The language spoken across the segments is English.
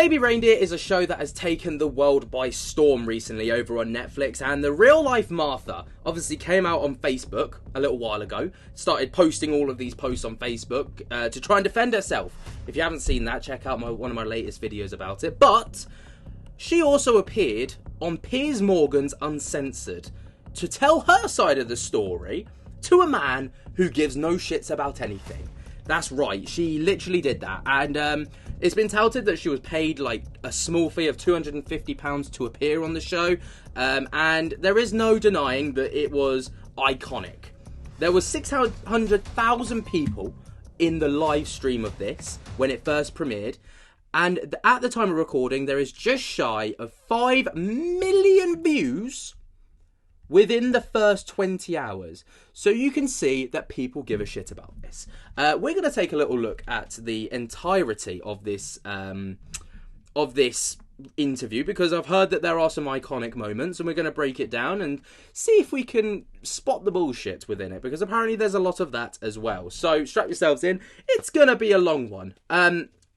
Baby Reindeer is a show that has taken the world by storm recently over on Netflix, and the real-life Martha obviously came out on Facebook a little while ago, started posting all of these posts on Facebook to try and defend herself. If you haven't seen that, check out one of my latest videos about it. But she also appeared on Piers Morgan's Uncensored to tell her side of the story to a man who gives no shits about anything. That's right, she literally did that, and it's been touted that she was paid like a small fee of £250 to appear on the show, and there is no denying that it was iconic. There was 600,000 people in the live stream of this when it first premiered, and at the time of recording there is just shy of 5 million views within the first 20 hours. So you can see that people give a shit about this. We're going to take a little look at the entirety of this interview, because I've heard that there are some iconic moments, and we're going to break it down and see if we can spot the bullshit within it, because apparently there's a lot of that as well. So strap yourselves in. It's going to be a long one.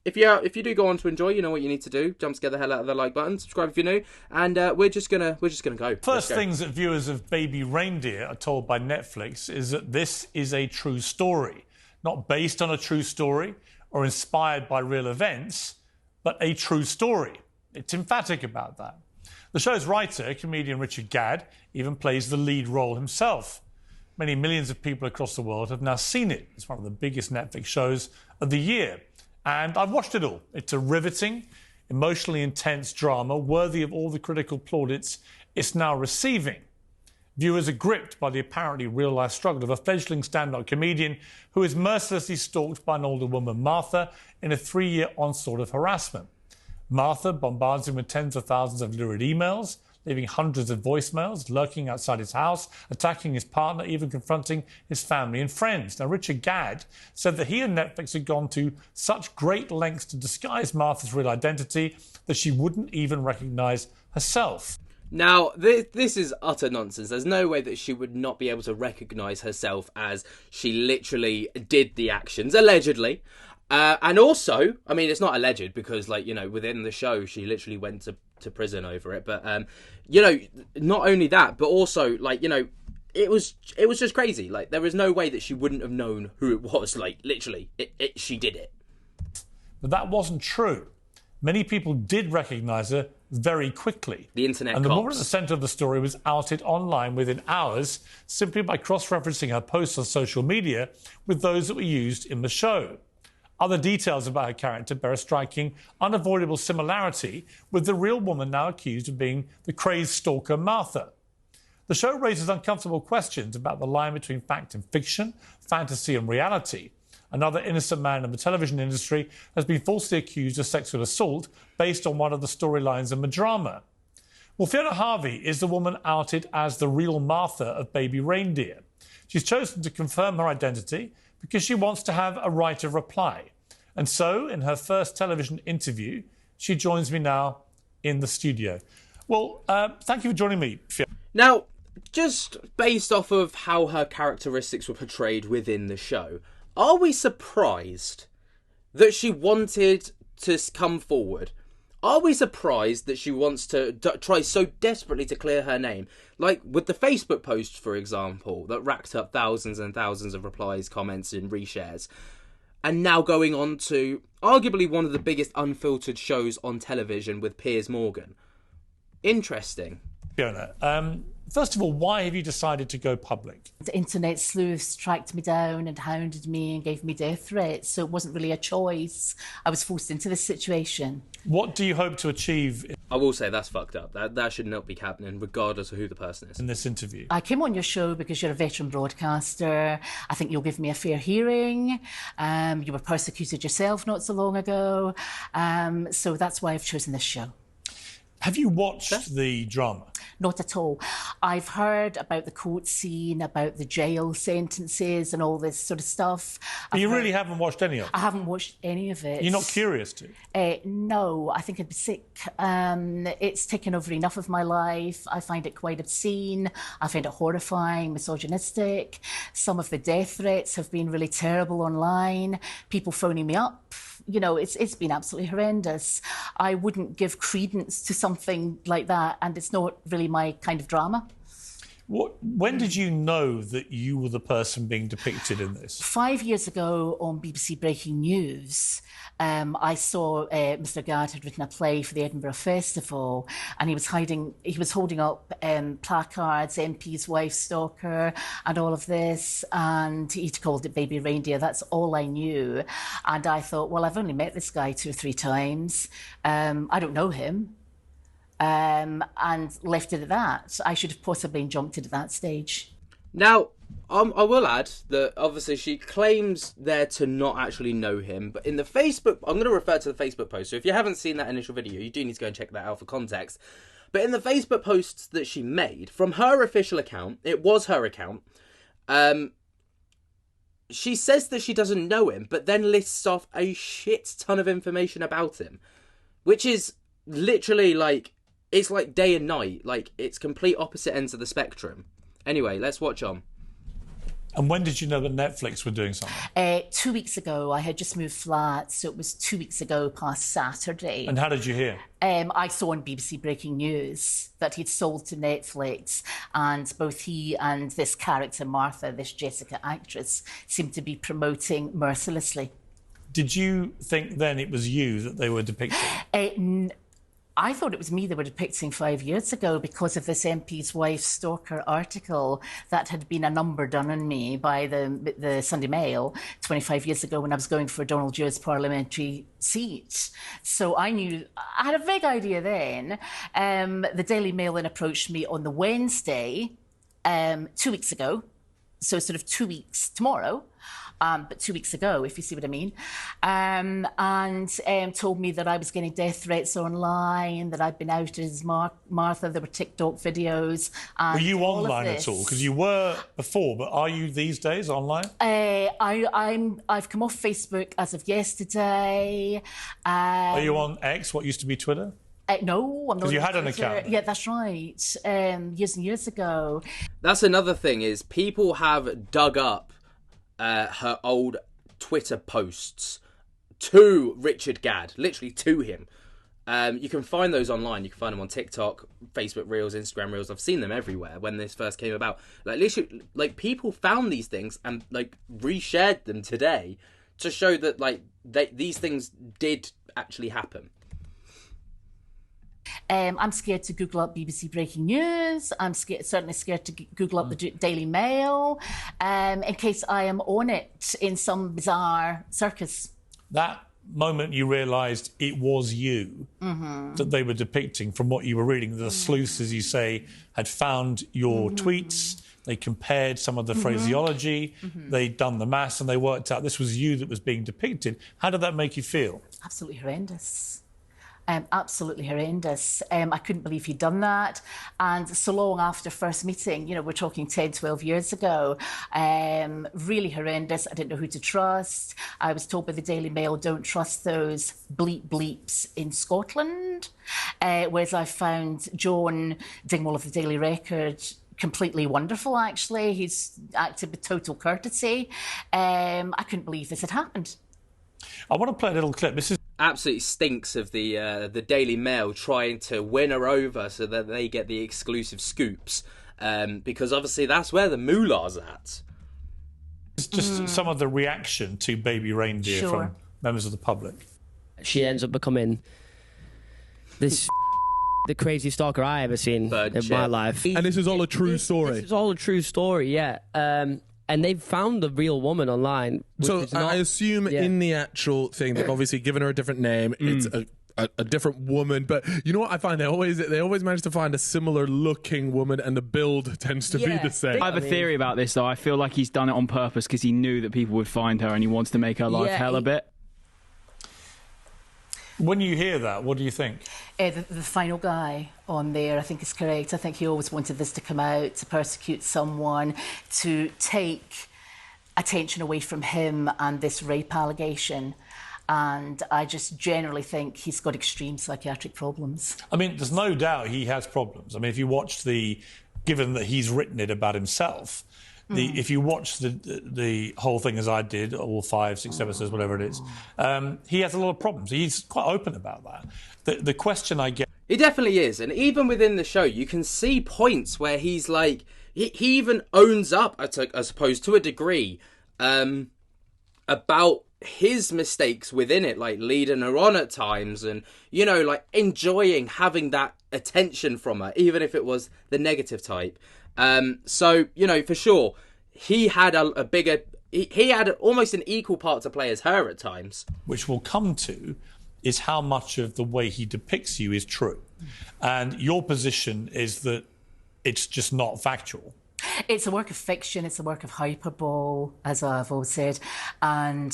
If you do go on to enjoy, you know what you need to do. Jump scare the hell out of the like button, subscribe if you're new, and we're just gonna go. First things that viewers of Baby Reindeer are told by Netflix is that this is a true story, not based on a true story or inspired by real events, but a true story. It's emphatic about that. The show's writer, comedian Richard Gadd, even plays the lead role himself. Many millions of people across the world have now seen it. It's one of the biggest Netflix shows of the year. And I've watched it all. It's a riveting, emotionally intense drama worthy of all the critical plaudits it's now receiving. Viewers are gripped by the apparently real-life struggle of a fledgling stand-up comedian who is mercilessly stalked by an older woman, Martha, in a 3-year onslaught of harassment. Martha bombards him with tens of thousands of lurid emails, leaving hundreds of voicemails, lurking outside his house, attacking his partner, even confronting his family and friends. Now, Richard Gadd said that he and Netflix had gone to such great lengths to disguise Martha's real identity that she wouldn't even recognise herself. Now, this is utter nonsense. There's no way that she would not be able to recognise herself, as she literally did the actions, allegedly. And also, I mean, it's not alleged because, like, you know, within the show, she literally went to prison over it. But, you know, not only that, but also, like, you know, it was just crazy. Like, there was no way that she wouldn't have known who it was. Like, literally, she did it. But that wasn't true. Many people did recognise her very quickly. The internet And the cops. woman at the centre of the story was outed online within hours simply by cross-referencing her posts on social media with those that were used in the show. Other details about her character bear a striking, unavoidable similarity with the real woman now accused of being the crazed stalker Martha. The show raises uncomfortable questions about the line between fact and fiction, fantasy and reality. Another innocent man in the television industry has been falsely accused of sexual assault based on one of the storylines in the drama. Well, Fiona Harvey is the woman outed as the real Martha of Baby Reindeer. She's chosen to confirm her identity because she wants to have a right of reply. And so, in her first television interview, she joins me now in the studio. Well, thank you for joining me, Fiona. Now, just based off of how her characteristics were portrayed within the show, are we surprised that she wanted to come forward? Are we surprised that she wants to try so desperately to clear her name? Like with the Facebook post, for example, that racked up thousands and thousands of replies, comments and reshares. And now going on to arguably one of the biggest unfiltered shows on television with Piers Morgan. Interesting. Fiona, first of all, why have you decided to go public? The internet sleuths tracked me down and hounded me and gave me death threats, so it wasn't really a choice. I was forced into this situation. What do you hope to achieve I will say that's fucked up. That should not be happening, regardless of who the person is. in this interview? I came on your show because you're a veteran broadcaster. I think you'll give me a fair hearing. You were persecuted yourself not so long ago. So that's why I've chosen this show. Have you watched the drama? not at all. I've heard about the court scene, about the jail sentences and all this sort of stuff. But you really haven't watched any of it? I haven't watched any of it. You're not curious to? No, I think I'd be sick. It's taken over enough of my life. I find it quite obscene. I find it horrifying, misogynistic. Some of the death threats have been really terrible online. People phoning me up. You know, it's been absolutely horrendous. I wouldn't give credence to something like that, and it's not really my kind of drama. When did you know that you were the person being depicted in this? 5 years ago on BBC Breaking News, I saw Mr. Gad had written a play for the Edinburgh Festival, and he was holding up placards, MP's wife stalker, and all of this, and he'd called it Baby Reindeer. That's all I knew. And I thought, well, I've only met this guy 2 or 3 times. I don't know him. And left it at that. I should have possibly jumped it at that stage. Now, I will add that obviously she claims there to not actually know him, but in the Facebook, I'm going to refer to the Facebook post, so if you haven't seen that initial video, you do need to go and check that out for context. But in the Facebook posts that she made, from her official account, it was her account, she says that she doesn't know him, but then lists off a shit ton of information about him, which is literally like, it's like day and night. Like, it's complete opposite ends of the spectrum. Anyway, let's watch on. And when did you know that Netflix were doing something? 2 weeks ago. I had just moved flats, so it was 2 weeks ago past Saturday. And how did you hear? I saw on BBC Breaking News that he'd sold to Netflix, and both he and this character, Martha, this Jessica actress, seemed to be promoting mercilessly. Did you think then it was you that they were depicting? I thought it was me they were depicting 5 years ago because of this MP's wife stalker article that had been a number done on me by the Sunday Mail 25 years ago when I was going for Donald Du's parliamentary seat. So I had a vague idea then. The Daily Mail then approached me on the Wednesday, 2 weeks ago, so sort of 2 weeks tomorrow. But 2 weeks ago, if you see what I mean, and told me that I was getting death threats online, that I'd been outed as Martha, there were TikTok videos. And were you online at all? Because you were before, but are you these days online? I've come off Facebook as of yesterday. Are you on X, what used to be Twitter? No, I'm not. Because you had an account. Yeah, that's right. Years and years ago. That's another thing, is people have dug up her old Twitter posts to Richard Gad, literally to him. You can find those online. You can find them on TikTok, Facebook Reels, Instagram Reels. I've seen them everywhere when this first came about. Like, literally, like, people found these things and like reshared them today to show that like these things did actually happen. I'm scared to Google up BBC Breaking News. I'm certainly scared to Google up the Daily Mail in case I am on it in some bizarre circus. That moment you realised it was you that they were depicting from what you were reading. The sleuths, as you say, had found your tweets. They compared some of the phraseology. They'd done the maths and they worked out this was you that was being depicted. How did that make you feel? Absolutely horrendous. Absolutely horrendous. I couldn't believe he'd done that. And so long after first meeting, you know, we're talking 10, 12 years ago, really horrendous. I didn't know who to trust. I was told by the Daily Mail, don't trust those bleeps in Scotland. Whereas I found John Dingwall of the Daily Record completely wonderful, actually. He's acted with total courtesy. I couldn't believe this had happened. I want to play a little clip. This is absolutely stinks of the Daily Mail trying to win her over so that they get the exclusive scoops, because obviously that's where the moolah's at. It's just some of the reaction to Baby Reindeer from members of the public. She ends up becoming this the craziest stalker I ever seen in my life. And this is all a true story. This is all a true story, yeah. And they've found the real woman online. So I assume in the actual thing, they've obviously given her a different name. It's a different woman. But you know what I find? They always manage to find a similar looking woman and the build tends to be the same. I have a theory about this, though. I feel like he's done it on purpose because he knew that people would find her and he wants to make her life hell a bit. When you hear that, what do you think? The final guy on there, I think, is correct. I think he always wanted this to come out, to persecute someone, to take attention away from him and this rape allegation. And I just generally think he's got extreme psychiatric problems. I mean, there's no doubt he has problems. I mean, if you watch given that he's written it about himself, if you watch the whole thing as I did, all 5, 6 episodes, whatever it is, he has a lot of problems. He's quite open about that. The question I get... He definitely is. And even within the show, you can see points where he's like... He even owns up, I suppose, to a degree, about his mistakes within it, like leading her on at times and, you know, like enjoying having that attention from her, even if it was the negative type. So, you know, for sure, he had a bigger... He had almost an equal part to play as her at times. Which we'll come to is how much of the way he depicts you is true. And your position is that it's just not factual. It's a work of fiction, it's a work of hyperbole, as I've always said. And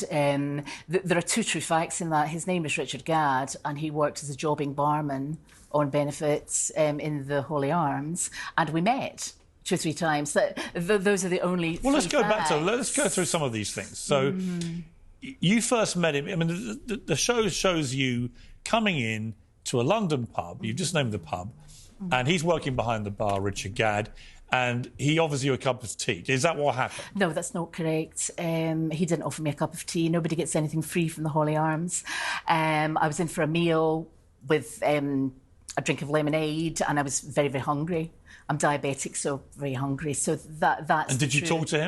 there are 2 true facts in that. His name is Richard Gadd, and he worked as a jobbing barman on benefits in the Holy Arms, and we met 2 or 3 times. Those are the only. Well, let's go through some of these things. So, you first met him. I mean, the show shows you coming in to a London pub. You've just named the pub, and he's working behind the bar, Richard Gadd, and he offers you a cup of tea. Is that what happened? No, that's not correct. He didn't offer me a cup of tea. Nobody gets anything free from the Holy Arms. I was in for a meal with a drink of lemonade, and I was very, very hungry. I'm diabetic, so very hungry. So that's. And did you talk to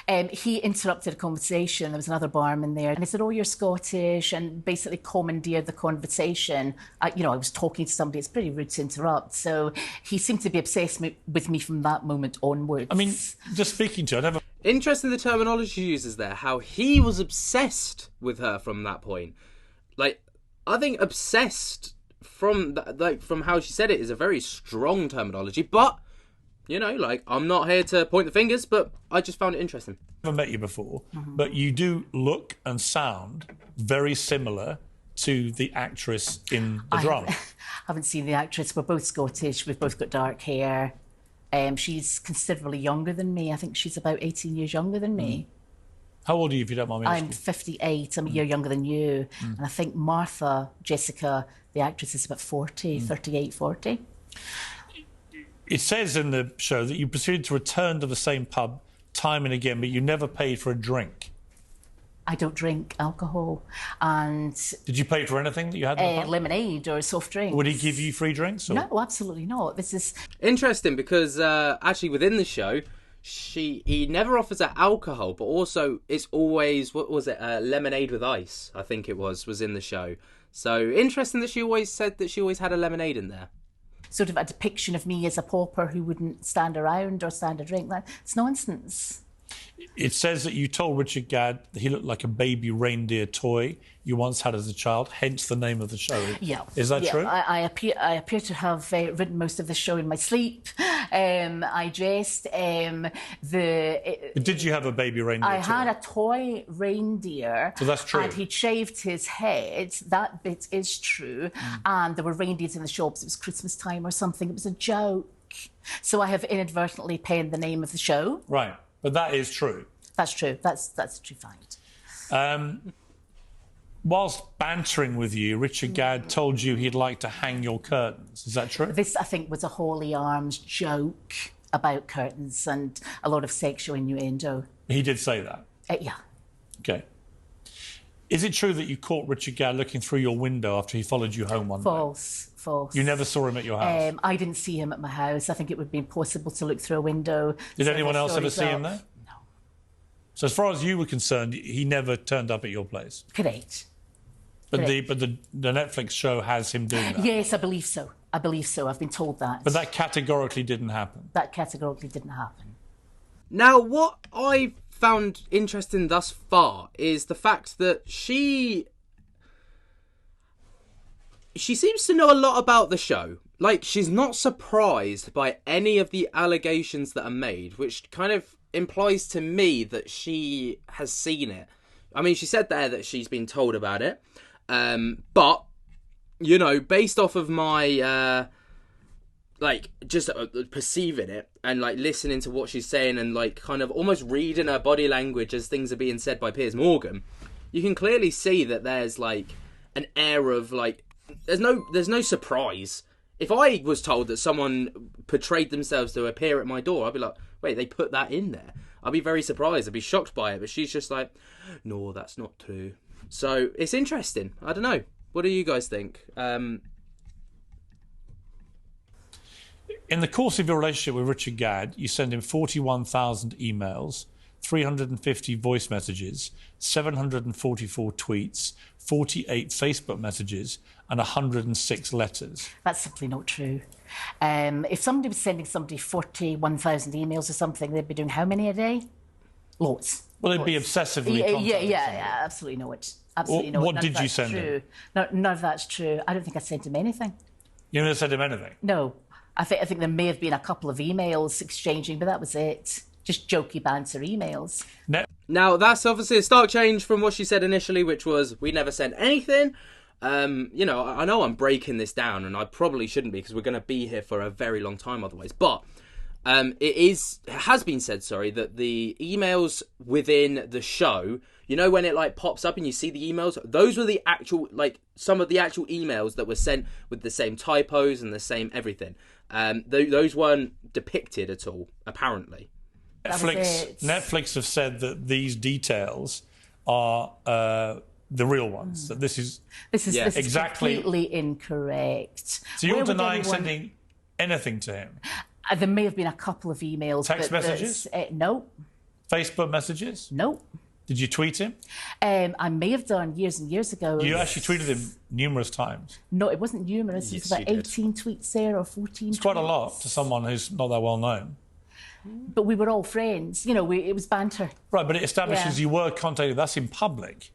him? He interrupted a conversation. There was another barman there, and he said, "Oh, you're Scottish," and basically commandeered the conversation. I was talking to somebody. It's pretty rude to interrupt. So he seemed to be obsessed with me from that moment onwards. I mean, just speaking to her, Interesting the terminology he uses there. How he was obsessed with her from that point. Like, I think obsessed from how she said it is a very strong terminology, but. You know, like, I'm not here to point the fingers, but I just found it interesting. I've never met you before, but you do look and sound very similar to the actress in the drama. I haven't seen the actress. We're both Scottish. We've both got dark hair. She's considerably younger than me. I think she's about 18 years younger than me. How old are you, if you don't mind me asking? I'm 58. I'm a year younger than you. And I think Jessica, the actress, is about 40, 38, 40. It says in the show that you proceeded to return to the same pub time and again, but you never paid for a drink. I don't drink alcohol. And did you pay for anything that you had in the pub? Lemonade or soft drinks. Would he give you free drinks? Or? No, absolutely not. This is interesting because actually within the show, he never offers her alcohol, but also it's always, what was it, lemonade with ice, I think it was in the show. So interesting that she always said that she always had a lemonade in there. Sort of a depiction of me as a pauper who wouldn't stand around or stand a drink. It's nonsense. It says that you told Richard Gadd that he looked like a baby reindeer toy you once had as a child, hence the name of the show. Yeah. Is that true? I appear to have written most of the show in my sleep. I dressed. Did you have a baby reindeer I toy? had a toy reindeer. So that's true. And he'd shaved his head. That bit is true. And there were reindeers in the shops. It was Christmas time or something. It was a joke. So I have inadvertently penned the name of the show. Right. But that is true. That's true. That's a true fact. Whilst bantering with you, Richard Gadd told you he'd like to hang your curtains. Is that true? This, I think, was a Holy Arms joke about curtains and a lot of sexual innuendo. He did say that? Yeah. OK. Is it true that you caught Richard Gadd looking through your window after he followed you home one day? False. You never saw him at your house? I didn't see him at my house. I think it would be impossible to look through a window. Did anyone else ever see him there? No. So as far as you were concerned, he never turned up at your place? Correct. But the Netflix show has him doing that? Yes, I believe so. I've been told that. But that categorically didn't happen? That categorically didn't happen. Now, what I found interesting thus far is the fact that she seems to know a lot about the show. Like, she's not surprised by any of the allegations that are made, which kind of implies to me that she has seen it. I mean, she said there that she's been told about it, but you know, based off of my like just perceiving it and like listening to what she's saying and like kind of almost reading her body language as things are being said by Piers Morgan, you can clearly see that there's like an air of like there's no surprise. If I was told that someone portrayed themselves to appear at my door, I'd be like, wait, they put that in there. I'd be very surprised. I'd be shocked by it. But she's just like, no, that's not true. So it's interesting. I don't know. What do you guys think? In the course of your relationship with Richard Gadd, you send him 41,000 emails, 350 voice messages, 744 tweets, 48 Facebook messages, and 106 letters. That's simply not true. If somebody was sending somebody 41,000 emails or something, they'd be doing how many a day? Lots. Well, they'd be obsessively contacting yeah, absolutely not. Absolutely not. What did you send him? No, none of that's true. I don't think I sent him anything. You never sent him anything? No. I think there may have been a couple of emails exchanging, but that was it. Just jokey banter emails. Now, that's obviously a stark change from what she said initially, which was, we never sent anything. You know, I know I'm breaking this down, and I probably shouldn't be, because we're going to be here for a very long time otherwise. But it has been said, that the emails within the show, you know, when it like pops up and you see the emails, those were the actual, like, some of the actual emails that were sent with the same typos and the same everything. Those weren't depicted at all, apparently. Netflix have said that these details are the real ones. That this is exactly completely incorrect. So you're denying sending anything to him? There may have been a couple of emails. Text messages? No. Facebook messages? No. Did you tweet him? I may have done years and years ago. You actually tweeted him numerous times. No, it wasn't numerous. It was about 18 tweets there or 14 It's quite a lot to someone who's not that well known. But we were all friends. You know, it was banter. Right, but it establishes you were contacted. That's in public.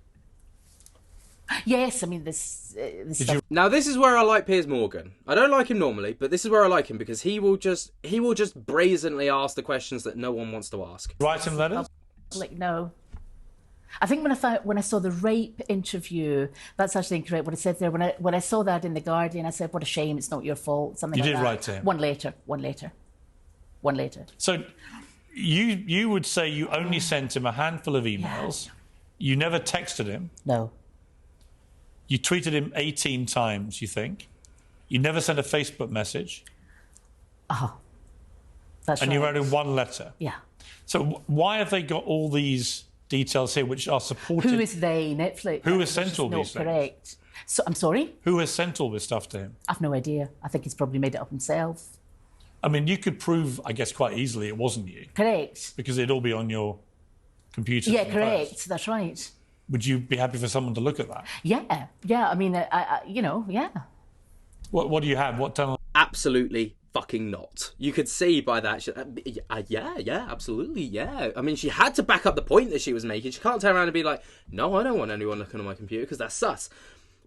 Yes, I mean, this Now, this is where I like Piers Morgan. I don't like him normally, but this is where I like him, because he will just brazenly ask the questions that no one wants to ask. Write him letters? Like, no. I think when I saw the rape interview, that's actually incorrect what I said there. When I saw that in The Guardian, I said, what a shame, it's not your fault. Something you like did that. Write to him? One later. So you would say you only sent him a handful of emails. Yeah. You never texted him. No. You tweeted him 18 times, you think. You never sent a Facebook message. Oh, that's right. And you wrote him one letter. Yeah. So why have they got all these details here which are supported? Who is they? Netflix. Who has sent all these things? Correct. So, I'm sorry? Who has sent all this stuff to him? I've no idea. I think he's probably made it up himself. I mean, you could prove, I guess, quite easily it wasn't you. Correct. Because it'd all be on your computer. Yeah, correct. That's right. Would you be happy for someone to look at that? Yeah. I mean, yeah. What do you have? What technology? Absolutely fucking not. You could see by that. Yeah, absolutely, yeah. I mean, she had to back up the point that she was making. She can't turn around and be like, no, I don't want anyone looking on my computer, because that's sus.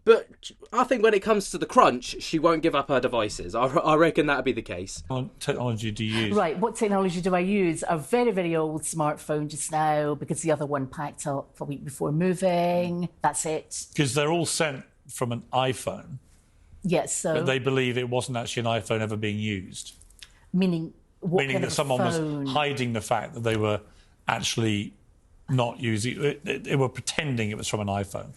But I think when it comes to the crunch, she won't give up her devices. I reckon that'd be the case. What technology do you use? Right, what technology do I use? A very, very old smartphone just now, because the other one packed up a week before moving. That's it. Because they're all sent from an iPhone. Yes, so... But they believe it wasn't actually an iPhone ever being used. Meaning what Meaning kind that of someone phone? was hiding the fact that they were actually not using it. They were pretending it was from an iPhone.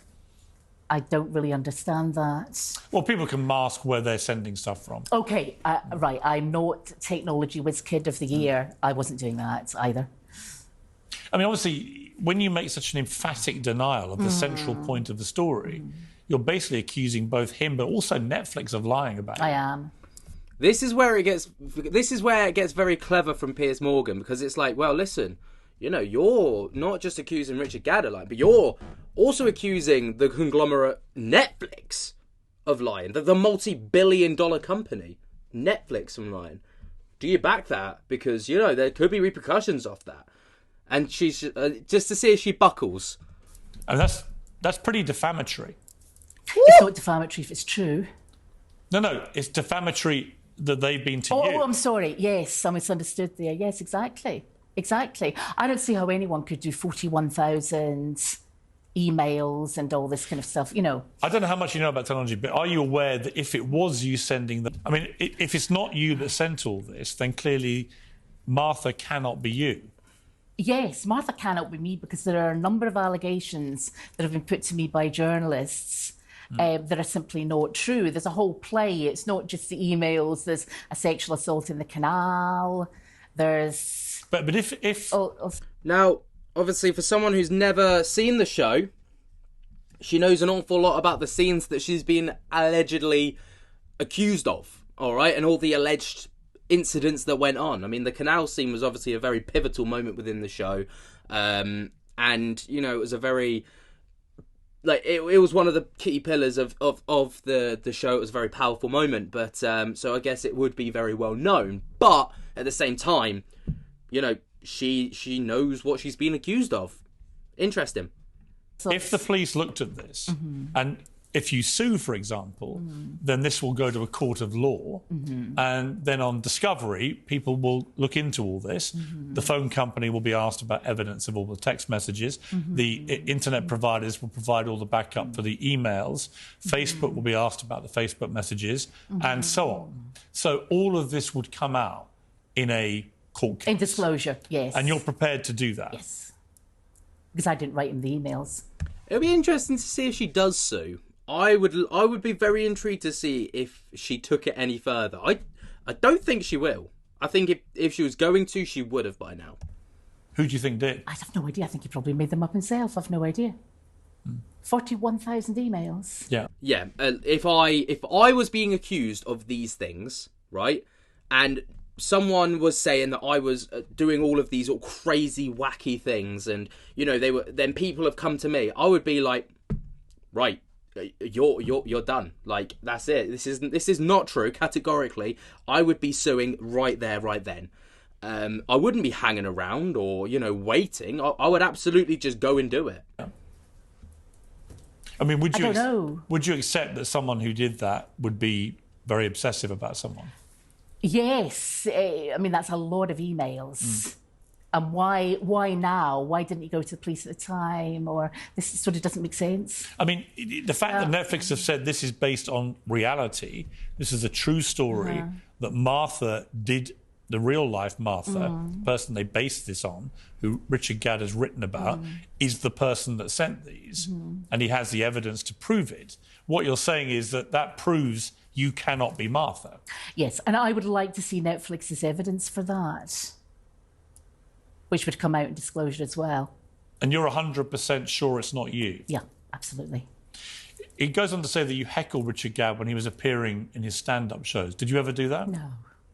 I don't really understand that. Well, people can mask where they're sending stuff from. OK, right, I'm not Technology Whiz Kid of the Year. I wasn't doing that either. I mean, obviously, when you make such an emphatic denial of the central point of the story, you're basically accusing both him but also Netflix of lying about it. I am. This is where it gets very clever from Piers Morgan, because it's like, well, listen, you know, you're not just accusing Richard Gadd of lying, but you're also accusing the conglomerate Netflix of lying, the multi-billion-dollar company Netflix from lying. Do you back that? Because, you know, there could be repercussions off that. And she's just to see if she buckles. And that's pretty defamatory. It's not defamatory if it's true. No, it's defamatory that they've been to you. Oh, I'm sorry. Yes, I misunderstood there. Yes, exactly. I don't see how anyone could do 41,000 emails and all this kind of stuff, you know. I don't know how much you know about technology, but are you aware that if it was you sending them... I mean, if it's not you that sent all this, then clearly Martha cannot be you. Yes, Martha cannot be me, because there are a number of allegations that have been put to me by journalists that are simply not true. There's a whole play. It's not just the emails. There's a sexual assault in the canal. There's... But if... Now, obviously, for someone who's never seen the show, she knows an awful lot about the scenes that she's been allegedly accused of, all right, and all the alleged incidents that went on. I mean, the canal scene was obviously a very pivotal moment within the show, and, you know, it was a very... Like, it was one of the key pillars of the show. It was a very powerful moment, but so I guess it would be very well known. But at the same time, you know, she knows what she's been accused of. Interesting. If the police looked at this, and if you sue, for example, then this will go to a court of law, and then on discovery, people will look into all this. The phone company will be asked about evidence of all the text messages. The internet providers will provide all the backup for the emails. Facebook will be asked about the Facebook messages, and so on. So all of this would come out in a court case. In disclosure, yes. And you're prepared to do that? Yes. Because I didn't write him the emails. It'll be interesting to see if she does sue. I would be very intrigued to see if she took it any further. I don't think she will. I think if she was going to, she would have by now. Who do you think did? I have no idea. I think he probably made them up himself. I've no idea. 41,000 emails. Yeah. Yeah. If I was being accused of these things, right, and someone was saying that I was doing all of these all crazy, wacky things, and you know then people have come to me, I would be like, right, you're done. Like, that's it. This is not true categorically. I would be suing right there, right then. I wouldn't be hanging around or, you know, waiting. I would absolutely just go and do it. I mean, would you I don't know. Would you accept that someone who did that would be very obsessive about someone? Yes. I mean, that's a lot of emails. And why now? Why didn't you go to the police at the time? Or this sort of doesn't make sense. I mean, the fact that Netflix have said this is based on reality, this is a true story, that Martha did, the real life Martha, the person they based this on, who Richard Gadd has written about, is the person that sent these, and he has the evidence to prove it. What you're saying is that proves you cannot be Martha. Yes, and I would like to see Netflix's evidence for that, which would come out in disclosure as well. And you're 100% sure it's not you? Yeah, absolutely. It goes on to say that you heckled Richard Gadd when he was appearing in his stand-up shows. Did you ever do that? No.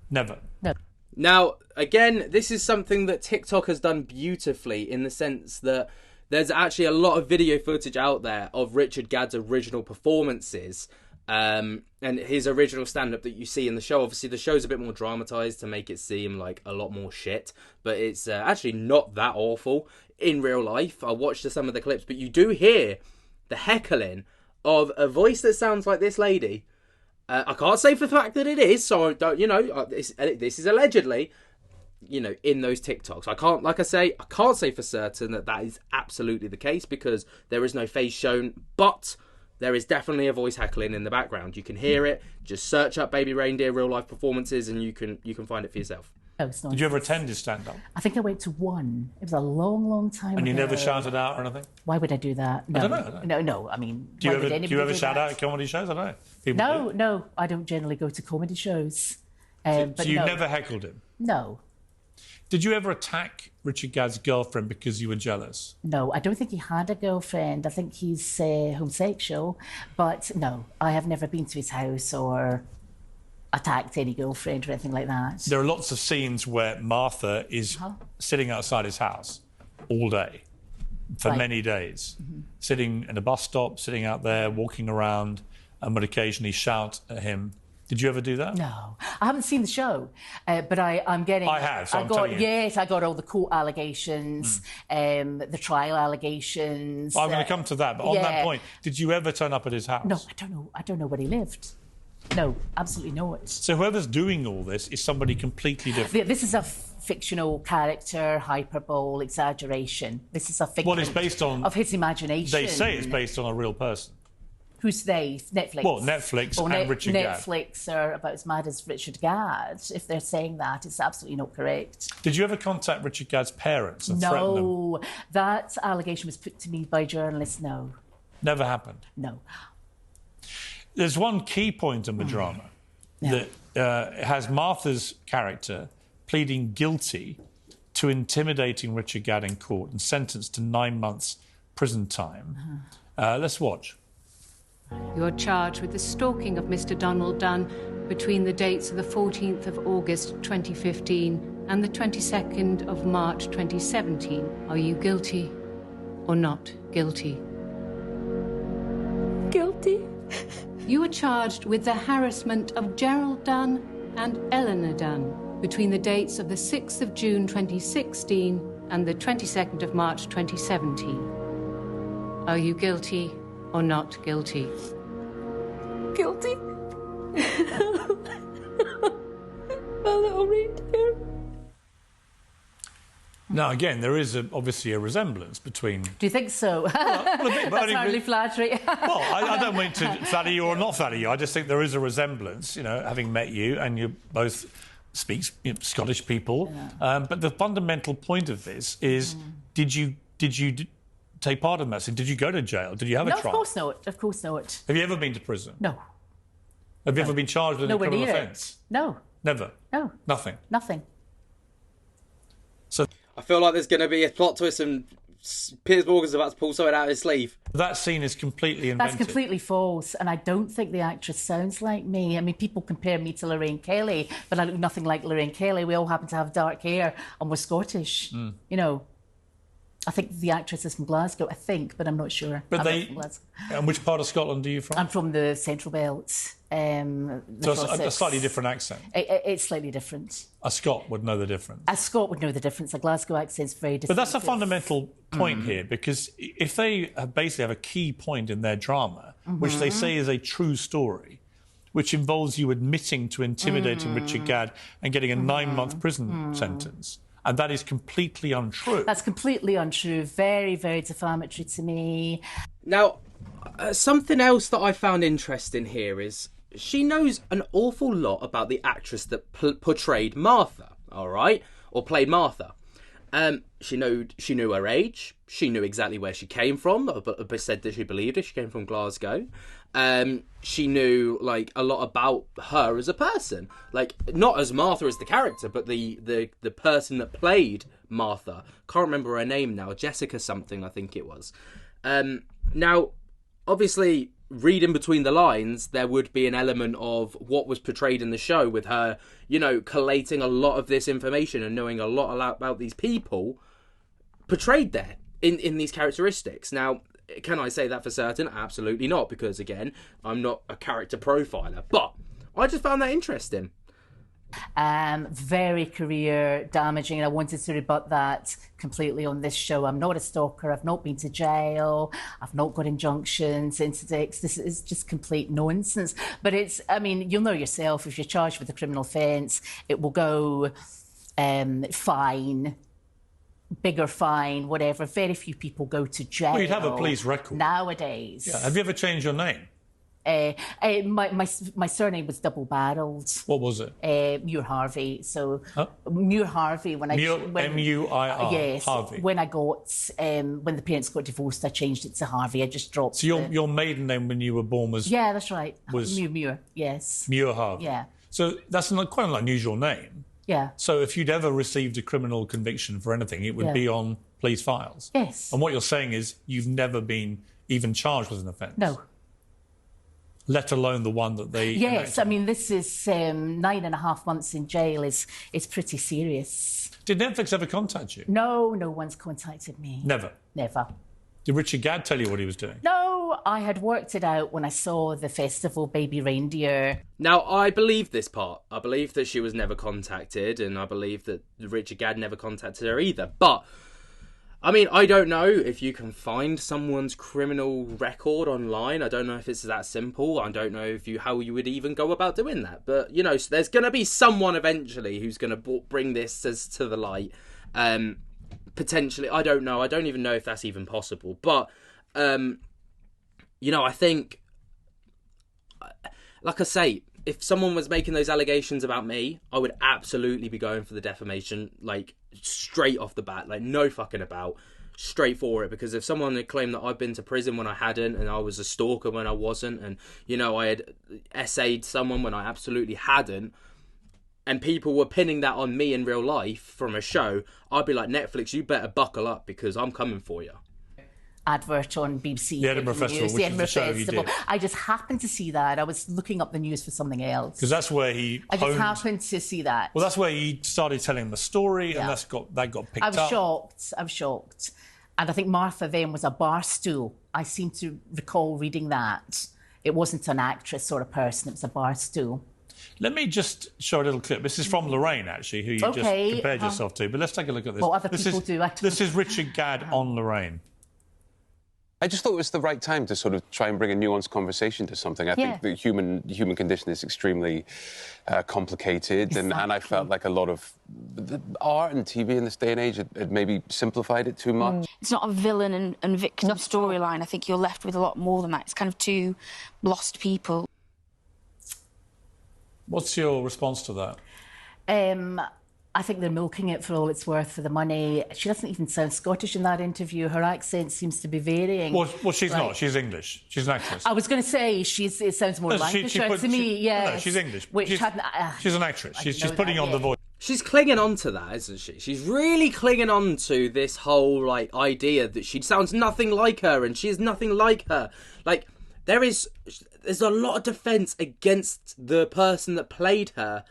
Never? No. Now, again, this is something that TikTok has done beautifully, in the sense that there's actually a lot of video footage out there of Richard Gadd's original performances, and his original stand-up that you see in the show. Obviously, the show's a bit more dramatised to make it seem like a lot more shit, but it's actually not that awful in real life. I watched some of the clips, but you do hear the heckling of a voice that sounds like this lady. I can't say for the fact that it is, so I don't, you know, this is allegedly, you know, in those TikToks. I can't say for certain that is absolutely the case, because there is no face shown, but there is definitely a voice heckling in the background. You can hear it. Just search up Baby Reindeer real life performances, and you can find it for yourself. Oh, it's not. Did you ever attend his stand-up? I think I went to one. It was a long, long time ago. And you never shouted out or anything? Why would I do that? No. I don't know. No. I mean, do you ever shout out at comedy shows? I don't know. People do. No. I don't generally go to comedy shows. So you never heckled him? No. Did you ever attack Richard Gadd's girlfriend because you were jealous? No, I don't think he had a girlfriend. I think he's homosexual. But no, I have never been to his house or attacked any girlfriend or anything like that. There are lots of scenes where Martha is sitting outside his house all day for many days, sitting in a bus stop, sitting out there, walking around, and would occasionally shout at him. Did you ever do that? No, I haven't seen the show, but I'm getting. I have. So I'm telling you. Yes, I got all the court allegations, the trial allegations. I'm going to come to that, but on that point, did you ever turn up at his house? No, I don't know. I don't know where he lived. No, absolutely not. So whoever's doing all this is somebody completely different. This is a fictional character, hyperbole, exaggeration. This is a fiction Well, it's based on... of his imagination. They say it's based on a real person. Who's they? Netflix? Well, Netflix and Richard Gadd. Netflix are about as mad as Richard Gadd. If they're saying that, it's absolutely not correct. Did you ever contact Richard Gadd's parents and threaten them? No, that allegation was put to me by journalists. No. Never happened? No. There's one key point in the drama that has Martha's character pleading guilty to intimidating Richard Gadd in court and sentenced to 9 months prison time. Let's watch. You're charged with the stalking of Mr. Donald Dunn between the dates of the 14th of August 2015 and the 22nd of March 2017. Are you guilty or not guilty? Guilty. You were charged with the harassment of Gerald Dunn and Eleanor Dunn between the dates of the 6th of June 2016 and the 22nd of March 2017. Are you guilty or not guilty? Guilty. My little reindeer. Now, again, there is obviously a resemblance between... Do you think so? Well, a bit, but That's hardly flattery. Well, I don't mean to flatter you or not flatter you. I just think there is a resemblance, having met you, and you both speak Scottish people. Yeah. But the fundamental point of this is, did you take part in that? So did you go to jail? Did you have a trial? No, of course not. Of course not. Have you ever been to prison? No. Have you ever been charged with a criminal offence? No. Never? No. Nothing? Nothing. So I feel like there's going to be a plot twist and Piers Morgan's about to pull something out of his sleeve. That scene is completely invented. That's completely false, and I don't think the actress sounds like me. I mean, people compare me to Lorraine Kelly, but I look nothing like Lorraine Kelly. We all happen to have dark hair, and we're Scottish. I think the actress is from Glasgow, I think, but I'm not sure. But and which part of Scotland are you from? I'm from the Central Belt. So it's a slightly different accent? It's slightly different. A Scot would know the difference. A Scot would know the difference. A Glasgow accent's very different. But that's a fundamental point here, because if they basically have a key point in their drama, which they say is a true story, which involves you admitting to intimidating Richard Gadd and getting a 9-month prison sentence, and that is completely untrue. That's completely untrue. Very, very defamatory to me. Now, something else that I found interesting here is she knows an awful lot about the actress that portrayed Martha, all right? Or played Martha. She knew her age. She knew exactly where she came from, but said that she believed it. She came from Glasgow. She knew a lot about her as a person, not as Martha as the character, but the person that played Martha. Can't remember her name now. Jessica something, I think it was. Now, obviously, reading between the lines, there would be an element of what was portrayed in the show with her, collating a lot of this information and knowing a lot about these people portrayed there in these characteristics. Now, can I say that for certain? Absolutely not, because again, I'm not a character profiler, but I just found that interesting. Very career damaging, and I wanted to rebut that completely on this show. I'm not a stalker. I've not been to jail. I've not got injunctions, interdicts. This is just complete nonsense. But you'll know yourself, if you're charged with a criminal offence, it will go fine, bigger fine, whatever. Very few people go to jail. Well, you'd have a police record nowadays. Yeah. Have you ever changed your name? My surname was double-barrelled. What was it? Muir Harvey. So Muir Harvey. M-U-I-R. Yes. Harvey. When the parents got divorced, I changed it to Harvey. I just dropped. So your maiden name when you were born was? Yeah, that's right. Was Muir. Yes. Muir Harvey. Yeah. So that's quite an unusual name. Yeah. So if you'd ever received a criminal conviction for anything, it would be on police files. Yes. And what you're saying is you've never been even charged with an offence. No. Let alone the one that they... Yes, enacted. This is 9.5 months in jail is pretty serious. Did Netflix ever contact you? No, no one's contacted me. Never? Never. Did Richard Gadd tell you what he was doing? No, I had worked it out when I saw the festival Baby Reindeer. Now, I believe this part. I believe that she was never contacted, and I believe that Richard Gadd never contacted her either. But I mean, I don't know if you can find someone's criminal record online. I don't know if it's that simple. I don't know how you would even go about doing that. But, you know, there's going to be someone eventually who's going to bring this to the light. Potentially, I don't know. I don't even know if that's even possible. But, you know, I think, like I say, if someone was making those allegations about me, I would absolutely be going for the defamation, like, straight off the bat, like, no fucking about, straight for it. Because if someone had claimed that I've been to prison when I hadn't, and I was a stalker when I wasn't, and, you know, I had essayed someone when I absolutely hadn't, and people were pinning that on me in real life from a show, I'd be like, Netflix, you better buckle up, because I'm coming for you. Advert on BBC. The Edinburgh Festival, which is the show you did. I just happened to see that. I was looking up the news for something else. Because that's where he I just happened to see that. Well, that's where he started telling the story, and that got picked up. I'm shocked. And I think Martha then was a bar stool. I seem to recall reading that. It wasn't an actress or a person, it was a bar stool. Let me just show a little clip. This is from Lorraine, actually, who you just compared yourself to. But let's take a look at this. Well, other people do. This is Richard Gadd on Lorraine. I just thought it was the right time to sort of try and bring a nuanced conversation to something. I think the human condition is extremely complicated, and I felt like a lot of the art and TV in this day and age had maybe simplified it too much. It's not a villain and victim storyline. I think you're left with a lot more than that. It's kind of two lost people. What's your response to that? I think they're milking it for all it's worth for the money. She doesn't even sound Scottish in that interview. Her accent seems to be varying. Well, she's not. She's English. She's an actress. I was going to say it sounds more Lancashire to me. Yeah, no, she's English. She's an actress. She's putting on the voice. She's clinging on to that, isn't she? She's really clinging on to this whole idea that she sounds nothing like her and she is nothing like her. Like there's a lot of defence against the person that played her,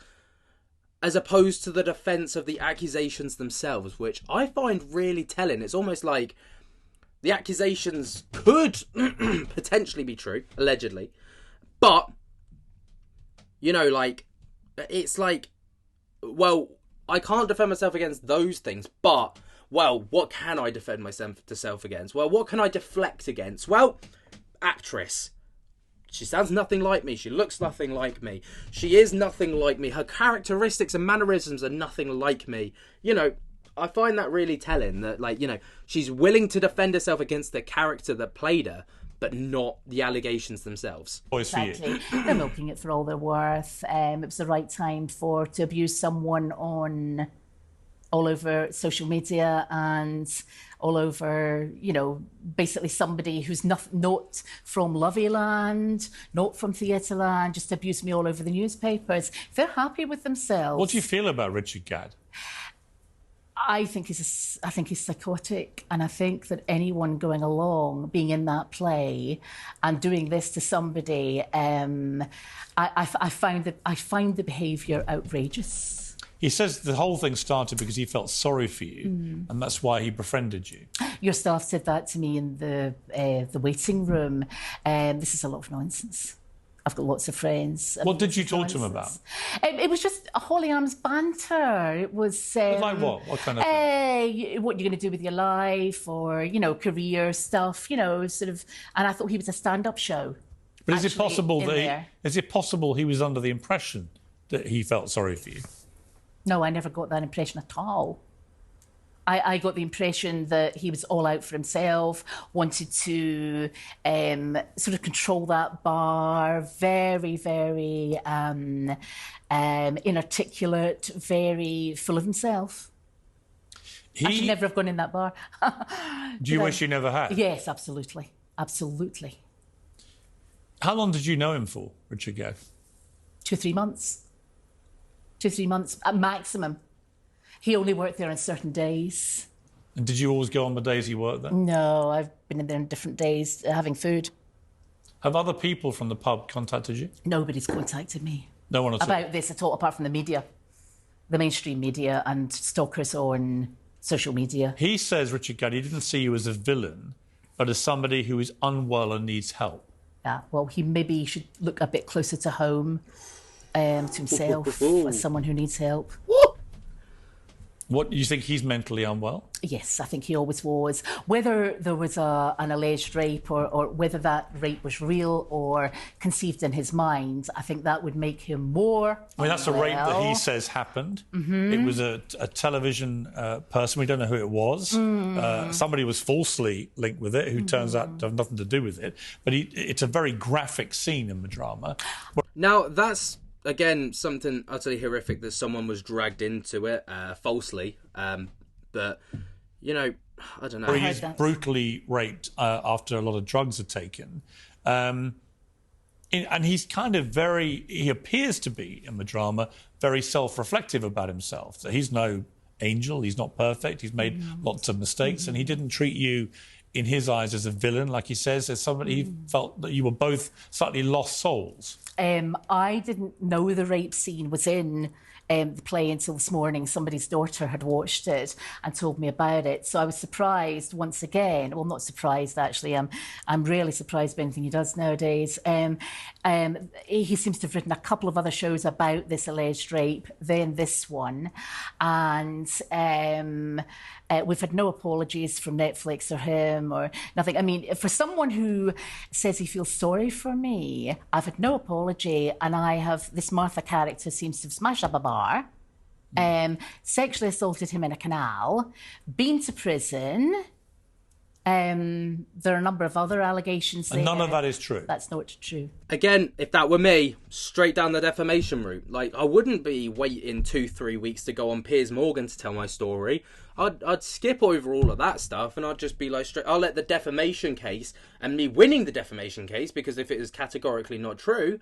as opposed to the defence of the accusations themselves, which I find really telling. It's almost like the accusations could potentially be true, allegedly, but, you know, like, it's like, well, I can't defend myself against those things, but, well, what can I defend myself against? Well, what can I deflect against? Well, actress. She sounds nothing like me. She looks nothing like me. She is nothing like me. Her characteristics and mannerisms are nothing like me. You know, I find that really telling that, like, you know, she's willing to defend herself against the character that played her, but not the allegations themselves. Exactly. They're milking it for all they're worth. It was the right time to abuse someone all over social media and all over, you know, basically somebody who's not from Loveyland, not from Theatreland, just abuse me all over the newspapers. If they're happy with themselves. What do you feel about Richard Gadd? I think he's psychotic, and I think that anyone going along, being in that play, and doing this to somebody, I find the behaviour outrageous. He says the whole thing started because he felt sorry for you, and that's why he befriended you. Your staff said that to me in the waiting room. This is a lot of nonsense. I've got lots of friends. What did you talk to him about? It was just a Holly Arms banter. It was... like what? What kind of thing? What you're going to do with your life, or, you know, career stuff, you know, sort of... And I thought he was a stand-up show. But is it possible he was under the impression that he felt sorry for you? No, I never got that impression at all. I got the impression that he was all out for himself, wanted to sort of control that bar, very, very inarticulate, very full of himself. I should never have gone in that bar. Do you wish you never had? Yes, absolutely. Absolutely. How long did you know him for, Richard Gadd? 2 or 3 months. 2 or 3 months at maximum. He only worked there on certain days. And did you always go on the days he worked there? No, I've been in there on different days having food. Have other people from the pub contacted you? Nobody's contacted me. No one at all? About this at all, apart from the media. The mainstream media and stalkers on social media. He says, Richard Gadd, he didn't see you as a villain, but as somebody who is unwell and needs help. Yeah, well, he maybe should look a bit closer to home, to himself, as someone who needs help. What, you think he's mentally unwell? Yes, I think he always was. Whether there was an alleged rape or whether that rape was real or conceived in his mind, I think that would make him more that's a rape that he says happened. Mm-hmm. It was a television person. We don't know who it was. Somebody was falsely linked with it, who turns out to have nothing to do with it. But it's a very graphic scene in the drama. Now, that's, again, something utterly horrific that someone was dragged into it falsely. But, you know, I don't know. He is brutally raped after a lot of drugs are taken. And he's kind of he appears to be, in the drama, very self-reflective about himself. So he's no angel, he's not perfect, he's made lots of mistakes, and he didn't treat you, in his eyes, as a villain, like he says. As somebody, he felt that you were both slightly lost souls. I didn't know the rape scene was in the play until this morning. Somebody's daughter had watched it and told me about it. So I was surprised once again. Well, not surprised, actually. I'm rarely surprised by anything he does nowadays. He seems to have written a couple of other shows about this alleged rape, then this one. And we've had no apologies from Netflix or him or nothing. I mean, for someone who says he feels sorry for me, I've had no apology, and I have this Martha character seems to have smashed up a bar, sexually assaulted him in a canal, been to prison. There are a number of other allegations there. And none of that is true. That's not true. Again, if that were me, straight down the defamation route. Like, I wouldn't be waiting 2-3 weeks to go on Piers Morgan to tell my story. I'd skip over all of that stuff, and I'd just be like, I'll let the defamation case, and me winning the defamation case, because if it is categorically not true,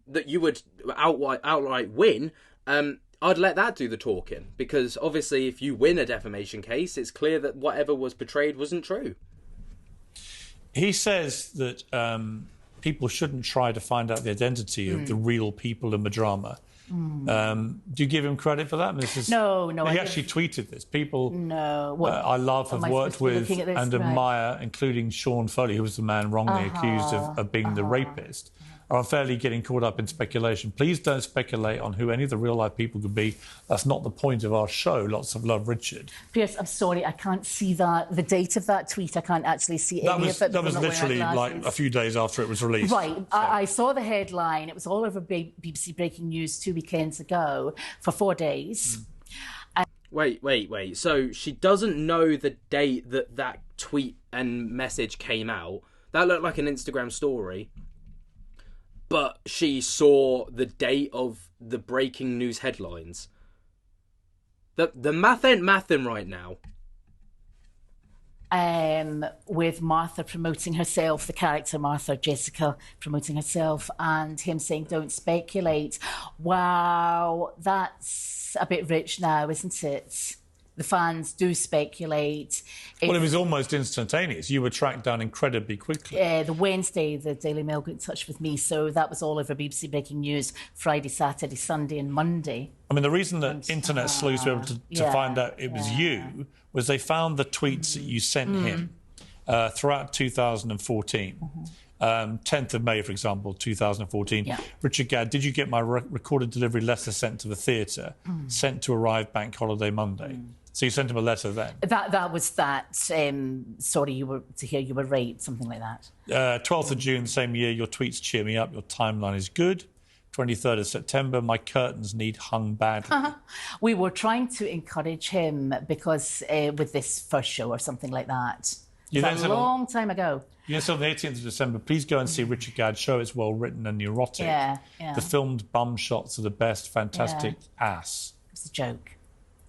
that you would outright win, I'd let that do the talking, because obviously if you win a defamation case, it's clear that whatever was portrayed wasn't true. He says that people shouldn't try to find out the identity of the real people in the drama. Do you give him credit for that? No. He actually tweeted this. People I love, have worked with and admire, including Sean Foley, who was the man wrongly accused of being the rapist, are unfairly getting caught up in speculation. Please don't speculate on who any of the real-life people could be. That's not the point of our show. Lots of love, Richard. Piers, I'm sorry, I can't see the date of that tweet. I can't actually see any of it. That was literally like a few days after it was released. Right. So. I saw the headline. It was all over BBC Breaking News 2 weekends ago for 4 days. Wait. So she doesn't know the date that tweet and message came out. That looked like an Instagram story. But she saw the date of the breaking news headlines. The math ain't mathin' right now. With Martha promoting herself, the character Martha, Jessica, promoting herself, and him saying, don't speculate. Wow, that's a bit rich now, isn't it? The fans do speculate. Well, it was almost instantaneous. You were tracked down incredibly quickly. The Wednesday, the Daily Mail got in touch with me, so that was all over BBC Breaking News Friday, Saturday, Sunday and Monday. I mean, the reason that internet sleuths were able to find out it was you was they found the tweets that you sent him throughout 2014. 10th of May, for example, 2014. Yeah. Richard Gadd, did you get my recorded delivery letter sent to the theatre, sent to arrive Bank Holiday Monday? So you sent him a letter then? That was that, sorry, you were raped, something like that. 12th of June, same year, your tweets cheer me up, your timeline is good. 23rd of September, my curtains need hung badly. We were trying to encourage him because with this first show or something like that. It was a long time ago. Yes, on the 18th of December, please go and see Richard Gadd's show. It's well written and neurotic. Yeah. The filmed bum shots are the best. Fantastic ass. It was a joke.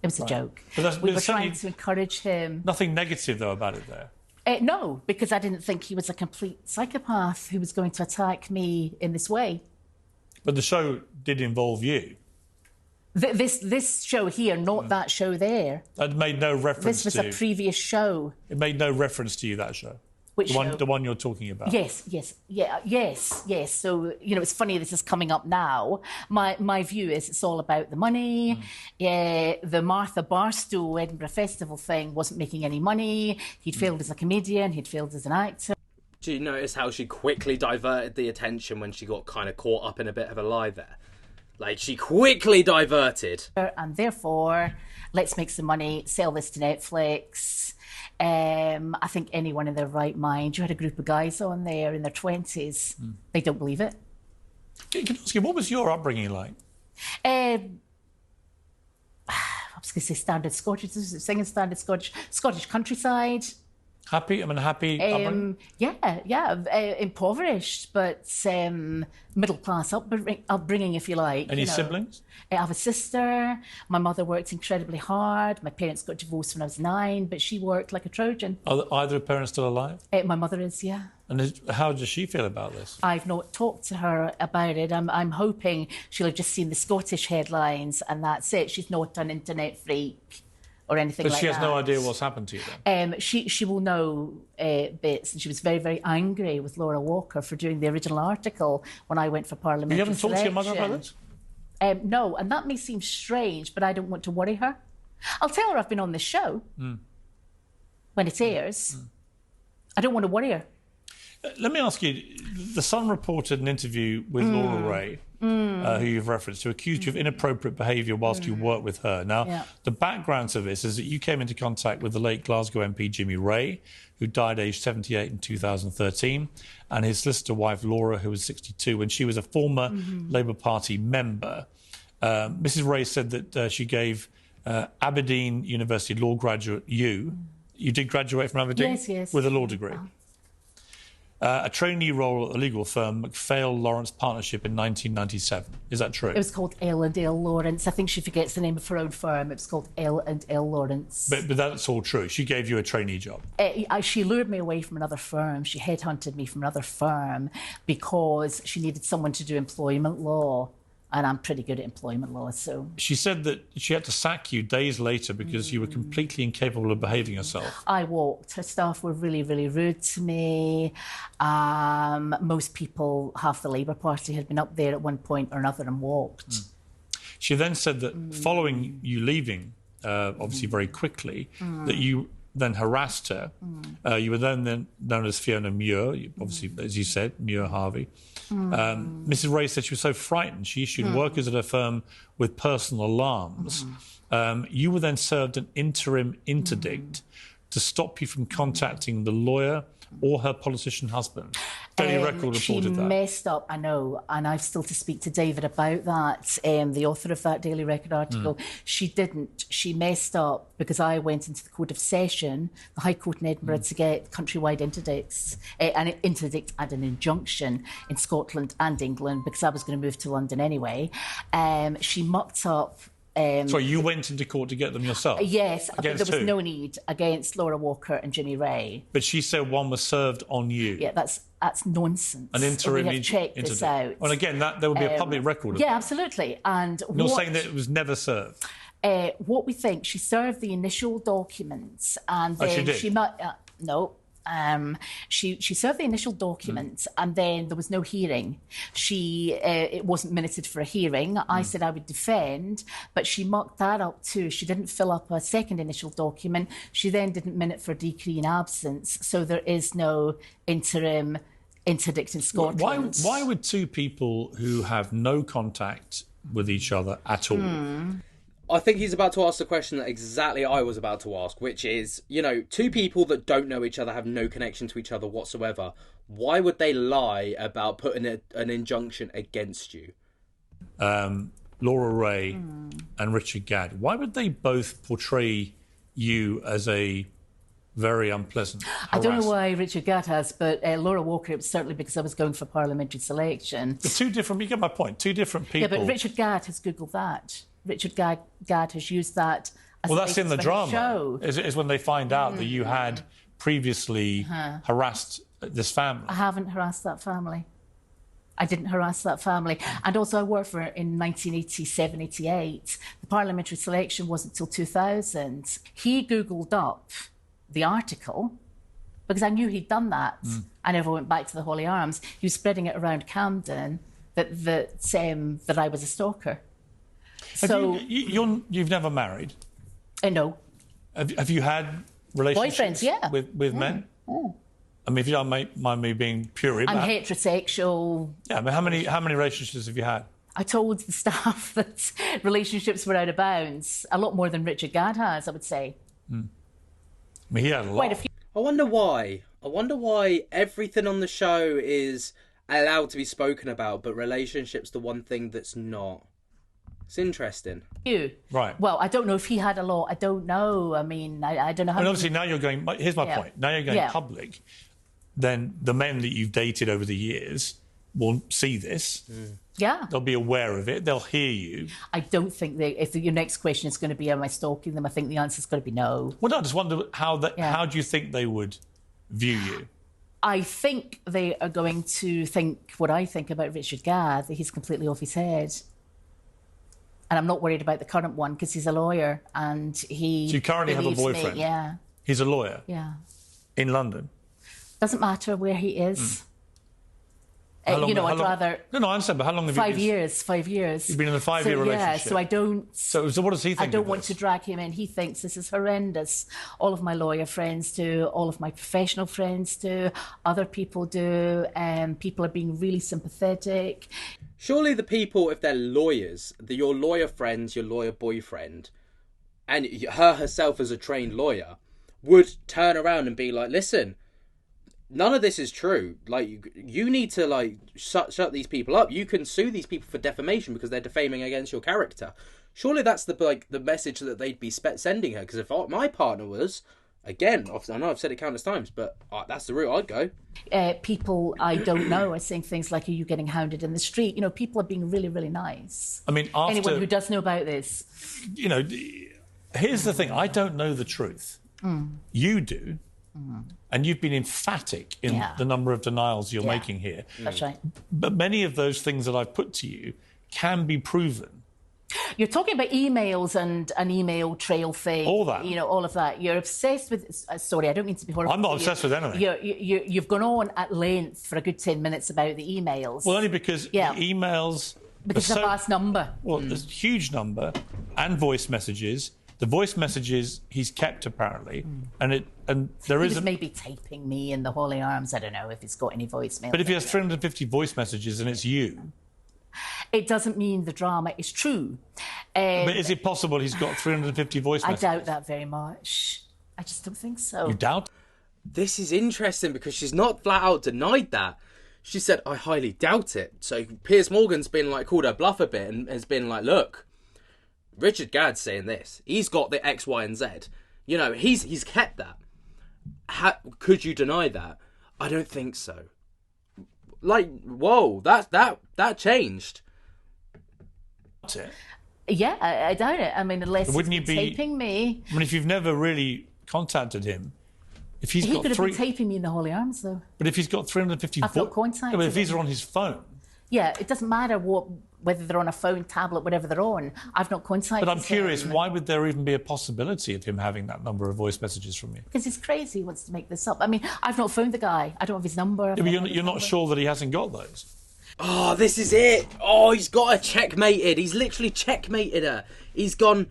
It was a joke. But we were trying to encourage him. Nothing negative, though, about it there. No, because I didn't think he was a complete psychopath who was going to attack me in this way. But the show did involve you. This show here, not that show there. That made no reference to... This was a previous show. It made no reference to you, that show? Which show? The one you're talking about. Yes. So, it's funny this is coming up now. My view is it's all about the money. The Martha Barstow Edinburgh Festival thing wasn't making any money. He'd failed as a comedian. He'd failed as an actor. Do you notice how she quickly diverted the attention when she got kind of caught up in a bit of a lie there? Like, she quickly diverted. And therefore, let's make some money, sell this to Netflix. I think anyone in their right mind, you had a group of guys on there in their 20s, they don't believe it. Can I ask you, what was your upbringing like? I was going to say standard Scottish, singing standard Scottish countryside. Happy? I mean, happy upbringing? Impoverished, but middle-class upbringing, if you like. Any siblings? I have a sister. My mother worked incredibly hard. My parents got divorced when I was 9, but she worked like a Trojan. Are either parents still alive? My mother is, yeah. And how does she feel about this? I've not talked to her about it. I'm hoping she'll have just seen the Scottish headlines and that's it. She's not an internet freak or anything like that. But she has no idea what's happened to you then? She will know bits, and she was very, very angry with Laura Walker for doing the original article when I went for parliamentary You haven't talked to your mother about this? No, and that may seem strange, but I don't want to worry her. I'll tell her I've been on this show when it airs. I don't want to worry her. Let me ask you, The Sun reported an interview with Laura Ray, who you've referenced, who accused you of inappropriate behaviour whilst you worked with her. Now, the background to this is that you came into contact with the late Glasgow MP Jimmy Ray, who died aged 78 in 2013, and his solicitor wife Laura, who was 62, when she was a former Labour Party member. Mrs Ray said that she gave Aberdeen University law graduate you did graduate from Aberdeen? Yes. With a law degree. A trainee role at a legal firm, McPhail Lawrence Partnership, in 1997. Is that true? It was called L&L Lawrence. I think she forgets the name of her own firm. It was called L&L Lawrence. But that's all true. She gave you a trainee job. She lured me away from another firm. She headhunted me from another firm because she needed someone to do employment law. And I'm pretty good at employment law, so... She said that she had to sack you days later because you were completely incapable of behaving yourself. I walked. Her staff were really, really rude to me. Most people, half the Labour Party, had been up there at one point or another and walked. She then said that following you leaving, obviously very quickly, that you then harassed her. You were then known as Fiona Muir, obviously, as you said, Muir Harvey. Mrs Ray said she was so frightened she issued workers at her firm with personal alarms. You were then served an interim interdict to stop you from contacting the lawyer or her politician husband. Daily Record reported that. She messed up, I know, and I've still to speak to David about that, the author of that Daily Record article. She didn't. She messed up because I went into the Court of Session, the High Court in Edinburgh, to get countrywide interdicts, an interdict and an injunction in Scotland and England because I was going to move to London anyway. She mucked up... Sorry, you went into court to get them yourself? Yes, but there was who? no need against Laura Walker and Jimmy Ray. But she said one was served on you. Yeah, that's nonsense. An interim we have checked this out. And again, there would be a public record of Yeah, that. absolutely. And you're saying that it was never served? What we think, she served the initial documents and then she did? She served the initial documents and then there was no hearing. It wasn't minuted for a hearing. I said I would defend, but she mucked that up too. She didn't fill up a second initial document. She then didn't minute for decree in absence. So there is no interim interdict in Scotland. Why would two people who have no contact with each other at all... I think he's about to ask the question that exactly I was about to ask, which is, two people that don't know each other, have no connection to each other whatsoever. Why would they lie about putting an injunction against you? Laura Ray and Richard Gadd, why would they both portray you as a very unpleasant harasser? I don't know why Richard Gadd has, but Laura Walker, it was certainly because I was going for parliamentary selection. You get my point, two different people. Yeah, but Richard Gadd has Googled that. Richard Gadd has used that as well, that's in the drama. Show. Is when they find out that you had previously harassed this family. I haven't harassed that family. I didn't harass that family. And also I worked for it in 1987, 88. The parliamentary selection wasn't until 2000. He Googled up the article because I knew he'd done that. I never went back to the Holy Arms. He was spreading it around Camden that I was a stalker. So you've never married? No. Have you had relationships with men? I mean, if you don't mind me being pure, I'm heterosexual. Yeah, I mean, how many relationships have you had? I told the staff that relationships were out of bounds a lot more than Richard Gadd has, I would say. I mean, he had a lot. Quite a few. I wonder why. I wonder why everything on the show is allowed to be spoken about, but relationships the one thing that's not. It's interesting. Right. Well, I don't know if he had a lot. I don't know. I mean, I don't know how. And obviously now you're going. Here's my point. Now you're going public. Then the men that you've dated over the years will see this. Yeah. They'll be aware of it. They'll hear you. I don't think if your next question is going to be, am I stalking them? I think the answer's going to be no. Well, no, I just wonder how do you think they would view you? I think they are going to think what I think about Richard Gadd, that he's completely off his head. And I'm not worried about the current one because he's a lawyer and he. So you currently have a boyfriend? Yeah. He's a lawyer? Yeah. In London? Doesn't matter where he is. I'd rather. No, I understand, but how long have 5 years? 5 years. You've been in a 5-year relationship. Yeah, so I don't. So what does he think? I don't want to drag him in. He thinks this is horrendous. All of my lawyer friends do. All of my professional friends do. Other people do. People are being really sympathetic. Surely the people, if they're lawyers, your lawyer friends, your lawyer boyfriend, and her herself as a trained lawyer, would turn around and be like, listen, none of this is true. Like, you need to shut these people up. You can sue these people for defamation because they're defaming against your character. Surely that's the message that they'd be sending her. Because if my partner was, again, I know I've said it countless times, but that's the route I'd go. People I don't know are saying things like, are you getting hounded in the street? You know, people are being really, really nice. I mean, anyone who does know about this. You know, here's the thing. I don't know the truth. You do. And you've been emphatic in the number of denials you're making here. That's right. But many of those things that I've put to you can be proven. You're talking about emails and an email trail thing. All that. You know, all of that. You're obsessed with... sorry, I don't mean to be horrible. I'm not obsessed with anything. You've gone on at length for a good 10 minutes about the emails. Well, only because the emails... Because it's a vast number. Well, there's a huge number and voice messages. The voice messages he's kept apparently, and there is maybe taping me in the Holy Arms. I don't know if he's got any voicemail. But if he has 350 voice messages and it's you, it doesn't mean the drama is true. But is it possible he's got 350 voice messages? I doubt that very much. I just don't think so. You doubt? This is interesting because she's not flat out denied that. She said, I highly doubt it. So Piers Morgan's been called her bluff a bit and has been like, look, Richard Gadd's saying this. He's got the X, Y, and Z. You know, he's kept that. Could you deny that? I don't think so. Whoa, that changed. That's it. Yeah, I doubt it. I mean, unless wouldn't he's been taping me. I mean, if you've never really contacted him, if he could have been taping me in the Holy Arms, though. But if he's got 350... I've not contacted but if these are on his phone... Yeah, it doesn't matter whether they're on a phone, tablet, whatever they're on. I've not contacted But I'm curious, him. why would there even be a possibility of him having that number of voice messages from you? Because he's crazy. He wants to make this up. I mean, I've not phoned the guy. I don't have his number. Yeah, but you're not sure that he hasn't got those? Oh, this is it. Oh, he's got her checkmated. He's literally checkmated her. He's gone,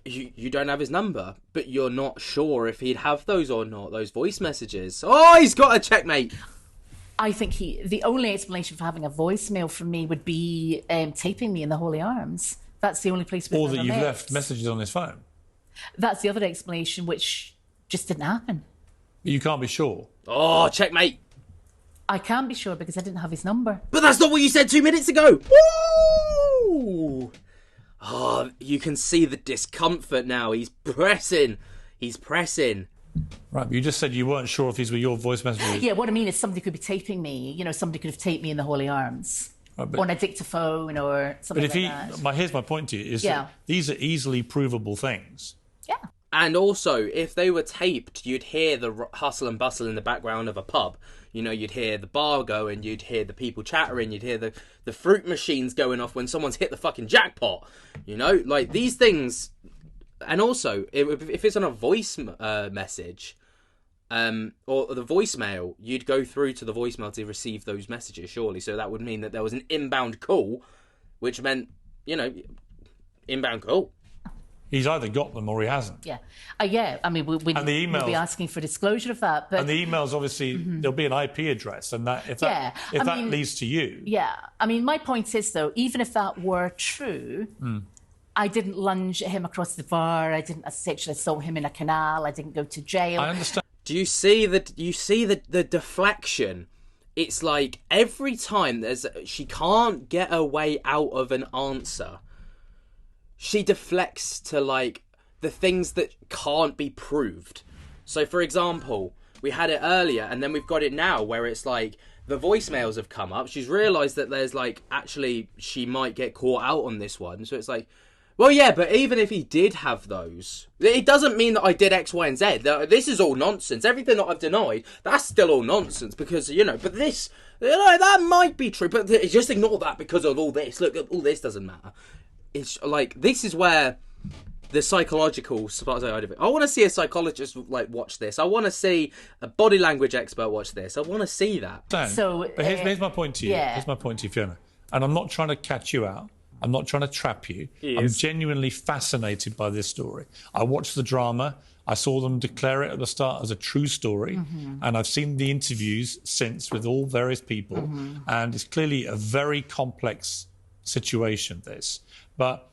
you don't have his number, but you're not sure if he'd have those or not, those voice messages. Oh, he's got a checkmate. I think the only explanation for having a voicemail from me would be taping me in the Holy Arms. That's the only place we've Or ever that you've met. left messages on his phone. That's the other explanation, which just didn't happen. But you can't be sure. Oh, checkmate. I can't be sure because I didn't have his number. But that's not what you said 2 minutes ago. Woo! Oh, you can see the discomfort now. He's pressing. Right, but you just said you weren't sure if these were your voice messages. Yeah, what I mean is somebody could be taping me. You know, somebody could have taped me in the Holy Arms. Right, on a dictaphone or something like that. Here's my point to you, is that these are easily provable things. Yeah. And also, if they were taped, you'd hear the hustle and bustle in the background of a pub. You know, you'd hear the bar going, you'd hear the people chattering, you'd hear the fruit machines going off when someone's hit the fucking jackpot. You know, these things... And also, if it's on a voice message, or the voicemail, you'd go through to the voicemail to receive those messages, surely. So that would mean that there was an inbound call, which meant, inbound call. He's either got them or he hasn't. Yeah. Yeah, I mean, we'll be asking for disclosure of that. But... And the emails, obviously, there'll be an IP address, and if that leads to you... Yeah. I mean, my point is, though, even if that were true, I didn't lunge at him across the bar, I didn't sexually assault him in a canal, I didn't go to jail. I understand. Do you see the deflection? It's like every time she can't get her way out of an answer, she deflects to like the things that can't be proved. So for example, we had it earlier and then we've got it now where it's like the voicemails have come up. She's realised that there's like actually she might get caught out on this one. So it's like, well, yeah, but even if he did have those, it doesn't mean that I did X, Y, and Z. This is all nonsense. Everything that I've denied, that's still all nonsense because, but this, that might be true, but just ignore that because of all this. Look, all this doesn't matter. It's like, this is where the psychological side of it. I want to see a psychologist like watch this. I want to see a body language expert watch this. I want to see that. But here's my point to you. Yeah. Here's my point to you, Fiona. And I'm not trying to catch you out. I'm not trying to trap you. I'm genuinely fascinated by this story. I watched the drama. I saw them declare it at the start as a true story. And I've seen the interviews since with all various people. And it's clearly a very complex situation, this. But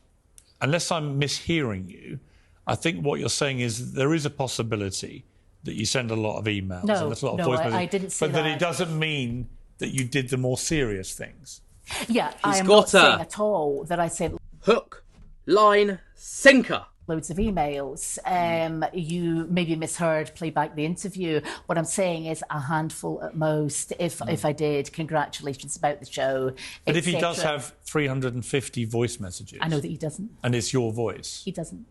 unless I'm mishearing you, I think what you're saying is there is a possibility that you send a lot of emails and there's a lot of voice messages. I didn't say that. But that it doesn't mean that you did the more serious things. Yeah, I am not saying at all that I sent... Hook, line, sinker. Loads of emails. You maybe misheard, play back the interview. What I'm saying is a handful at most. If I did, congratulations about the show. But if he does have 350 voice messages... I know that he doesn't. And it's your voice. He doesn't.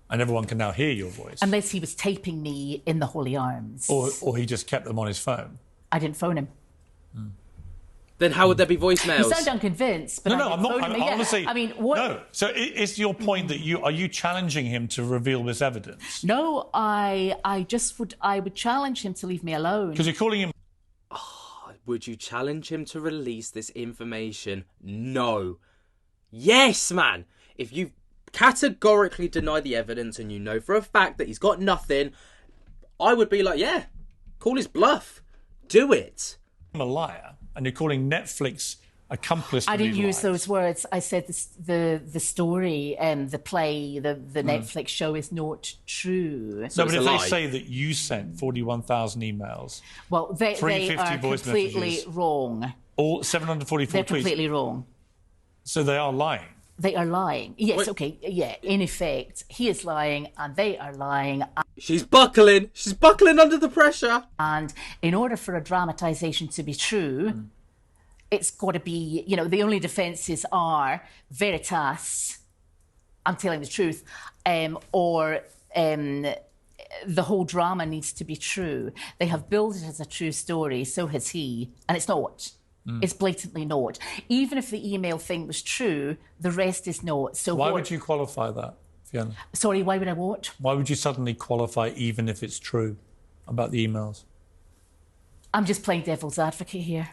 And everyone can now hear your voice. Unless he was taping me in the holy arms. Or he just kept them on his phone. I didn't phone him. Then how would there be voicemails? You sound unconvinced, but no, I'm not. Honestly, I mean, what? No. So it's your point that are you challenging him to reveal this evidence? No, I would challenge him to leave me alone. Because you're calling him. Would you challenge him to release this information? No. Yes, man. If you categorically deny the evidence and you know for a fact that he's got nothing, I would be like, yeah, call his bluff, do it. I'm a liar. And you're calling Netflix accomplice. I didn't use those words. I said the story, the play, the Netflix show is not true. So but if they say that you sent 41,000 emails, well, they are completely wrong. All 744 They're tweets. Completely wrong. So they are lying. They are lying. Yes, okay, yeah. In effect, he is lying and they are lying. She's buckling. She's buckling under the pressure. And in order for a dramatisation to be true, it's got to be, the only defences are veritas, I'm telling the truth, or the whole drama needs to be true. They have billed it as a true story, so has he, and it's not. It's blatantly not. Even if the email thing was true, the rest is not. So why would you qualify that, Fiona? Sorry, why would I what? Why would you suddenly qualify even if it's true about the emails? I'm just playing devil's advocate here.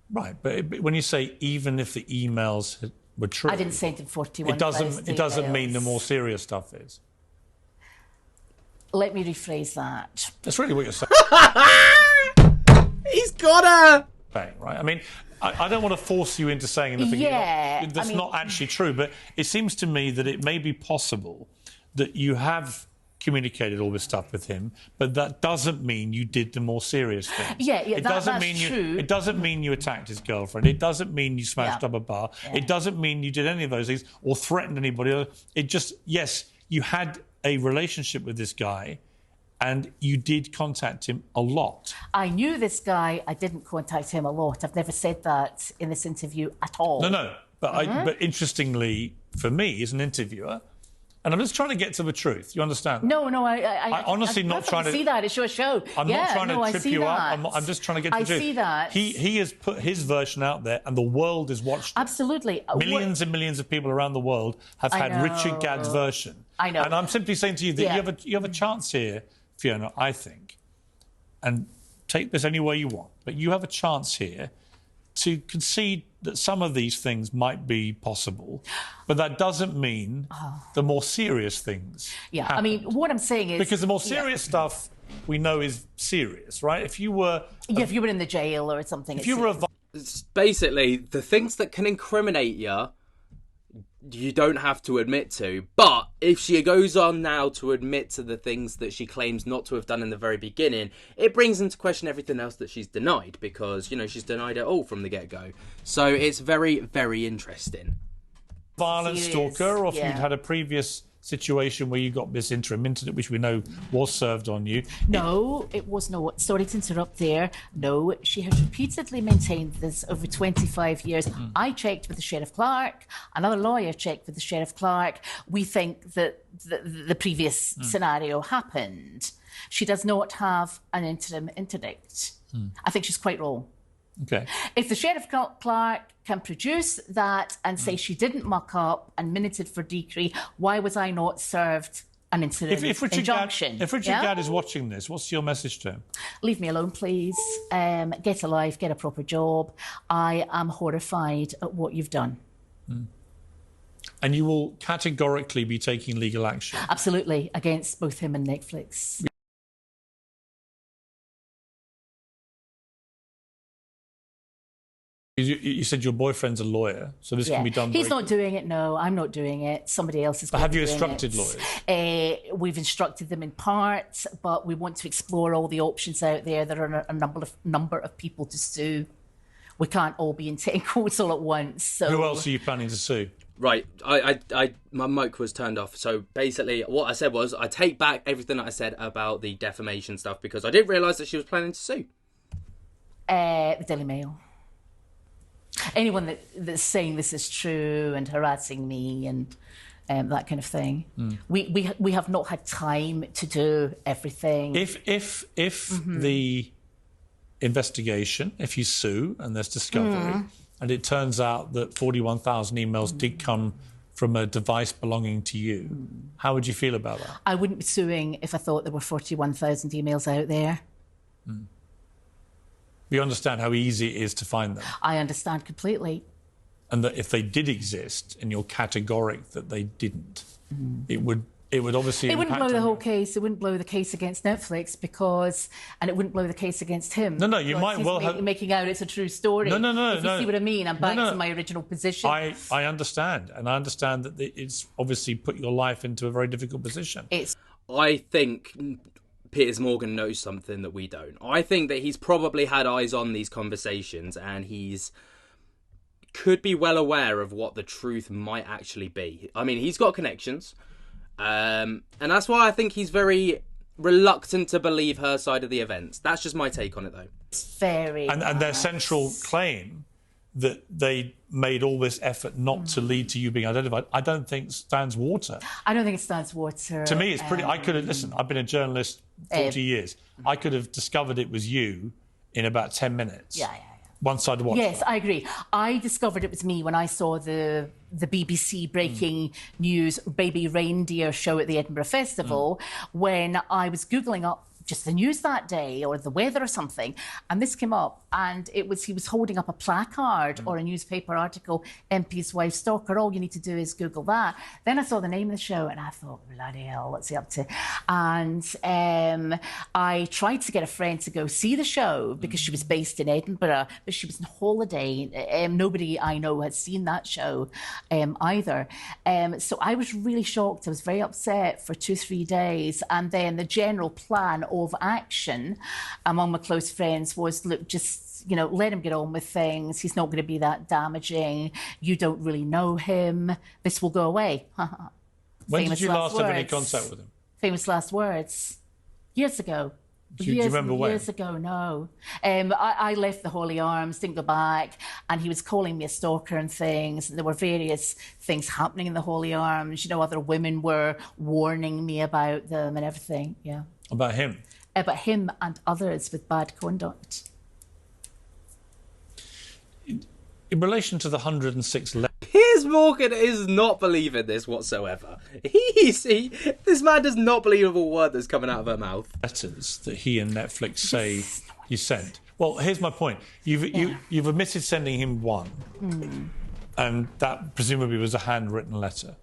Right, but when you say even if the emails were true... I didn't send him 41. It doesn't mean the more serious stuff is. Let me rephrase that. That's really what you're saying. He's got her! Right. I mean, I don't want to force you into saying anything that's not actually true, but it seems to me that it may be possible that you have communicated all this stuff with him, but that doesn't mean you did the more serious things. That's true. It doesn't mean you attacked his girlfriend. It doesn't mean you smashed up a bar. Yeah. It doesn't mean you did any of those things or threatened anybody. It just, yes, you had a relationship with this guy, and you did contact him a lot. I knew this guy. I didn't contact him a lot. I've never said that in this interview at all. No. But interestingly, for me, as an interviewer, and I'm just trying to get to the truth. You understand? No. I honestly I'm not trying to see that. It's your show. I'm not trying to trip you up. I'm just trying to get to the truth. I see that. He has put his version out there, and the world has watched it. Absolutely. Millions and millions of people around the world have had Richard Gadd's version. I know. And I'm simply saying to you that you have a chance here, Fiona, I think, and take this any way you want, but you have a chance here to concede that some of these things might be possible, but that doesn't mean the more serious things. Yeah, happen. I mean, what I'm saying is... Because the more serious stuff we know is serious, right? If you were... if you were in the jail or something... If you were basically, the things that can incriminate you don't have to admit to. But if she goes on now to admit to the things that she claims not to have done in the very beginning, it brings into question everything else that she's denied, because, you know, she's denied it all from the get-go. So it's very, very interesting. Violent stalker, or if you'd had a previous situation where you got this interim incident, which we know was served on you. No, it was not. Sorry to interrupt there. No, she has repeatedly maintained this over 25 years. I checked with the Sheriff Clark. Another lawyer checked with the Sheriff Clark. We think that the previous scenario happened. She does not have an interim interdict. I think she's quite wrong. Okay. If the Sheriff Clark can produce that and say she didn't muck up and minuted for decree, why was I not served an interim injunction? If Richard Gadd is watching this, what's your message to him? Leave me alone, please. Get a life, get a proper job. I am horrified at what you've done. And you will categorically be taking legal action? Absolutely, against both him and Netflix. You said your boyfriend's a lawyer, so this can be done. He's not doing it. No, I'm not doing it. Somebody else is. But have you instructed lawyers? We've instructed them in part, but we want to explore all the options out there. There are a number of people to sue. We can't all be in 10 courts all at once. So. Who else are you planning to sue? Right, my mic was turned off. So basically, what I said was, I take back everything that I said about the defamation stuff, because I didn't realise that she was planning to sue. The Daily Mail. Anyone that's saying this is true and harassing me and that kind of thing. We have not had time to do everything. If the investigation, if you sue and there's discovery, and it turns out that 41,000 emails did come from a device belonging to you, how would you feel about that? I wouldn't be suing if I thought there were 41,000 emails out there. You understand how easy it is to find them? I understand completely. And that if they did exist, and you're categoric that they didn't, it would obviously. It wouldn't blow the whole case. It wouldn't blow the case against Netflix and it wouldn't blow the case against him. No, you might well have making out it's a true story. No. If you see what I mean, I'm back to my original position. I understand, and I understand that it's obviously put your life into a very difficult position. I think Piers Morgan knows something that we don't. I think that he's probably had eyes on these conversations, and could be well aware of what the truth might actually be. I mean, he's got connections, and that's why I think he's very reluctant to believe her side of the events. That's just my take on it, though. It's very and their central claim that they made all this effort not to lead to you being identified, I don't think stands water. I don't think it stands water. To me, it's pretty... I could have... Listen, I've been a journalist 40 years. I could have discovered it was you in about 10 minutes. Yeah. Once I'd watched Yes, I agree. I discovered it was me when I saw the BBC breaking news Baby Reindeer show at the Edinburgh Festival, when I was Googling up just the news that day or the weather or something, and this came up, and he was holding up a placard or a newspaper article, MP's wife stalker, all you need to do is Google that. Then I saw the name of the show and I thought, bloody hell, what's he up to? And I tried to get a friend to go see the show because she was based in Edinburgh, but she was on holiday. Nobody I know had seen that show either. So I was really shocked. I was very upset for 2-3 days, and then the general plan of action among my close friends was, look, just, let him get on with things. He's not going to be that damaging. You don't really know him. This will go away. When did you last have any contact with him? Famous last words. Years ago. Do you remember when? Years ago, no. I left the Holy Arms, didn't go back, and he was calling me a stalker and things. And there were various things happening in the Holy Arms. Other women were warning me about them and everything, yeah. About him? About him and others with bad conduct. In relation to the 106 Piers Morgan is not believing this whatsoever. This man does not believe a word that's coming out of her mouth. Letters that he and Netflix say you sent. Well, here's my point. You've admitted sending him one, and that presumably was a handwritten letter.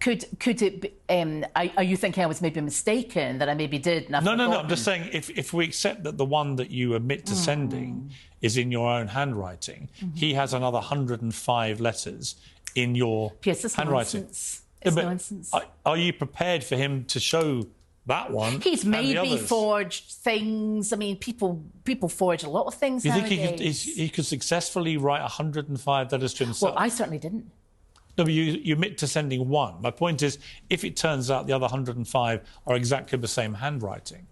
Could it be, are you thinking I was maybe mistaken, that I maybe did? No. I'm just saying, if we accept that the one that you admit to sending is in your own handwriting, he has another 105 letters in your handwriting. Nonsense. It's nonsense. Are you prepared for him to show that one? He's maybe forged things. I mean, people forge a lot of things. Do you think he could successfully write 105 letters to himself? Well, I certainly didn't. No, but you admit to sending one. My point is, if it turns out the other 105 are exactly the same handwriting,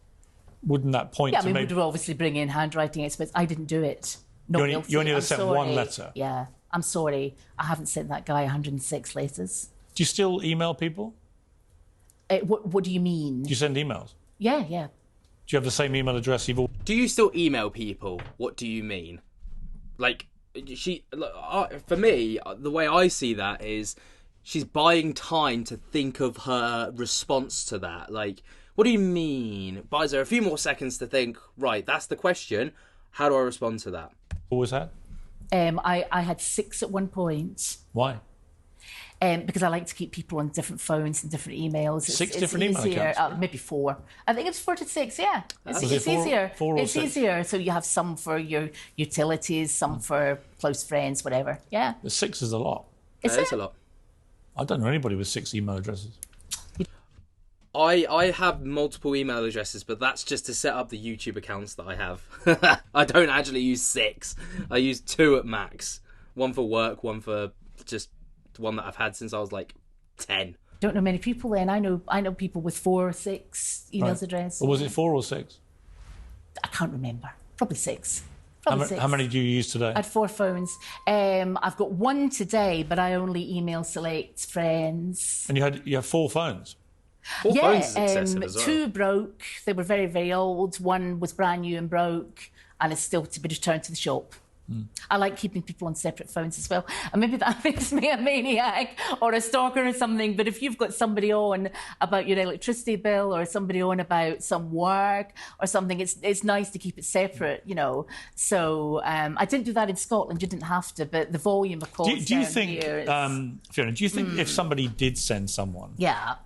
wouldn't that point to maybe... we'd obviously bring in handwriting experts. I didn't do it. You only ever sent one letter? Yeah, I'm sorry. I haven't sent that guy 106 letters. Do you still email people? What do you mean? Do you send emails? Yeah. Do you have the same email address you've all... Do you still email people? What do you mean? Like... for me, the way I see that is she's buying time to think of her response to that. Like, what do you mean? Buys her a few more seconds to think, right, that's the question. How do I respond to that? What was that? I had 6 at one point. Why? Because I like to keep people on different phones and different emails. Six different email accounts? Maybe 4. I think it's 4 to 6, yeah. It's easier. It's easier. So you have some for your utilities, some for close friends, whatever. Yeah. The 6 is a lot. It's a lot. I don't know anybody with 6 email addresses. I have multiple email addresses, but that's just to set up the YouTube accounts that I have. I don't actually use 6. I use 2 at max. One for work, one for just one that I've had since I was like 10. Don't know many people then. I know people with 4 or 6 emails address. Or was it 4 or 6? I can't remember. Probably 6. How many do you use today? I had 4 phones. I've got 1 today, but I only email select friends. And you have 4 phones? 4 phones is excessive as well. 2 broke. They were very, very old. 1 was brand new and broke, and is still to be returned to the shop. I like keeping people on separate phones as well. And maybe that makes me a maniac or a stalker or something, but if you've got somebody on about your electricity bill or somebody on about some work or something, it's nice to keep it separate, you know. So I didn't do that in Scotland. You didn't have to, but the volume of calls do you think, Fiona, do you think if somebody did send someone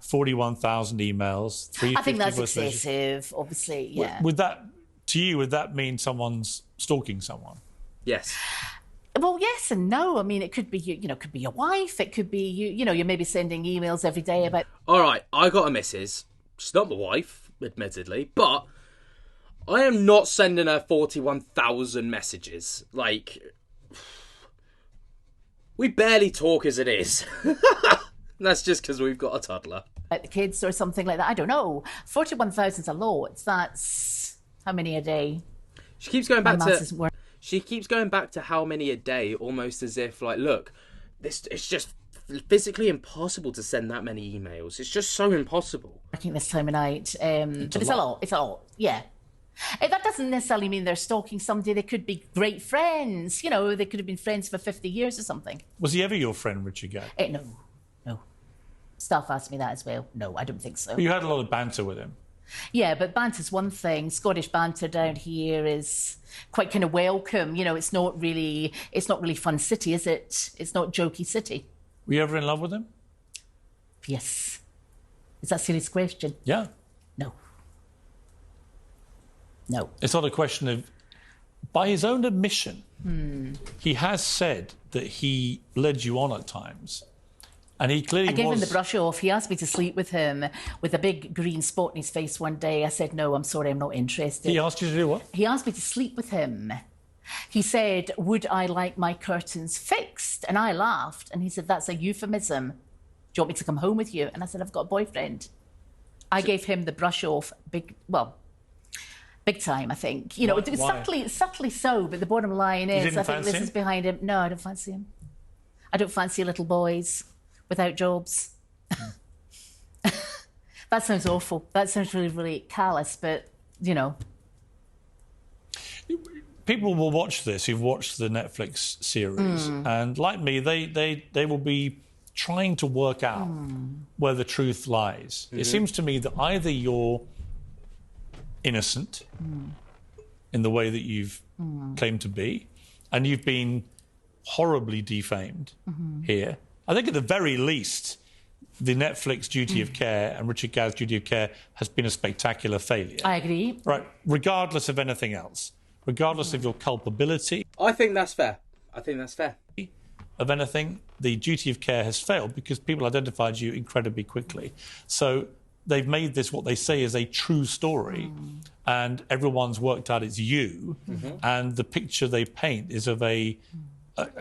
41,000 emails, 350 I think that's excessive, obviously, yeah. Would that mean someone's stalking someone? Yes. Well, yes and no. I mean, it could be it could be your wife. It could be you're maybe sending emails every day about. All right, I got a missus. She's not my wife, admittedly, but I am not sending her 41,000 messages. Like, we barely talk as it is. That's just because we've got a toddler. Like the kids or something like that. I don't know. 41,000's a lot. That's how many a day? She keeps going back to. She keeps going back to how many a day, almost as if, like, look, it's just physically impossible to send that many emails. It's just so impossible. Working this time of night. But it's a lot. It's a lot, yeah. That doesn't necessarily mean they're stalking somebody. They could be great friends. You know, they could have been friends for 50 years or something. Was he ever your friend, Richard Gay? No. Staff asked me that as well. No, I don't think so. But you had a lot of banter with him. Yeah, but banter's one thing. Scottish banter down here is quite kind of welcome. You know, it's not really fun city, is it? It's not jokey city. Were you ever in love with him? Yes. Is that a serious question? Yeah. No. It's not a question of... By his own admission, he has said that he led you on at times. And he clearly I gave him the brush off. He asked me to sleep with him with a big green spot in his face one day. I said, no, I'm sorry, I'm not interested. He asked you to do what? He asked me to sleep with him. He said, would I like my curtains fixed? And I laughed. And he said, that's a euphemism. Do you want me to come home with you? And I said, I've got a boyfriend. I gave him the brush off big time, I think. You know, Why? subtly so, but the bottom line is, I think this is behind him. No, I don't fancy him. I don't fancy little boys without jobs. That sounds awful. That sounds really, really callous, but, you know. People will watch this who've watched the Netflix series, and like me, they will be trying to work out where the truth lies. It seems to me that either you're innocent in the way that you've claimed to be, and you've been horribly defamed here. I think at the very least, the Netflix duty of care and Richard Gere's duty of care has been a spectacular failure. I agree. Right, regardless of anything else, regardless of your culpability. I think that's fair. Of anything, the duty of care has failed because people identified you incredibly quickly. So they've made this what they say is a true story, and everyone's worked out it's you, and the picture they paint is of a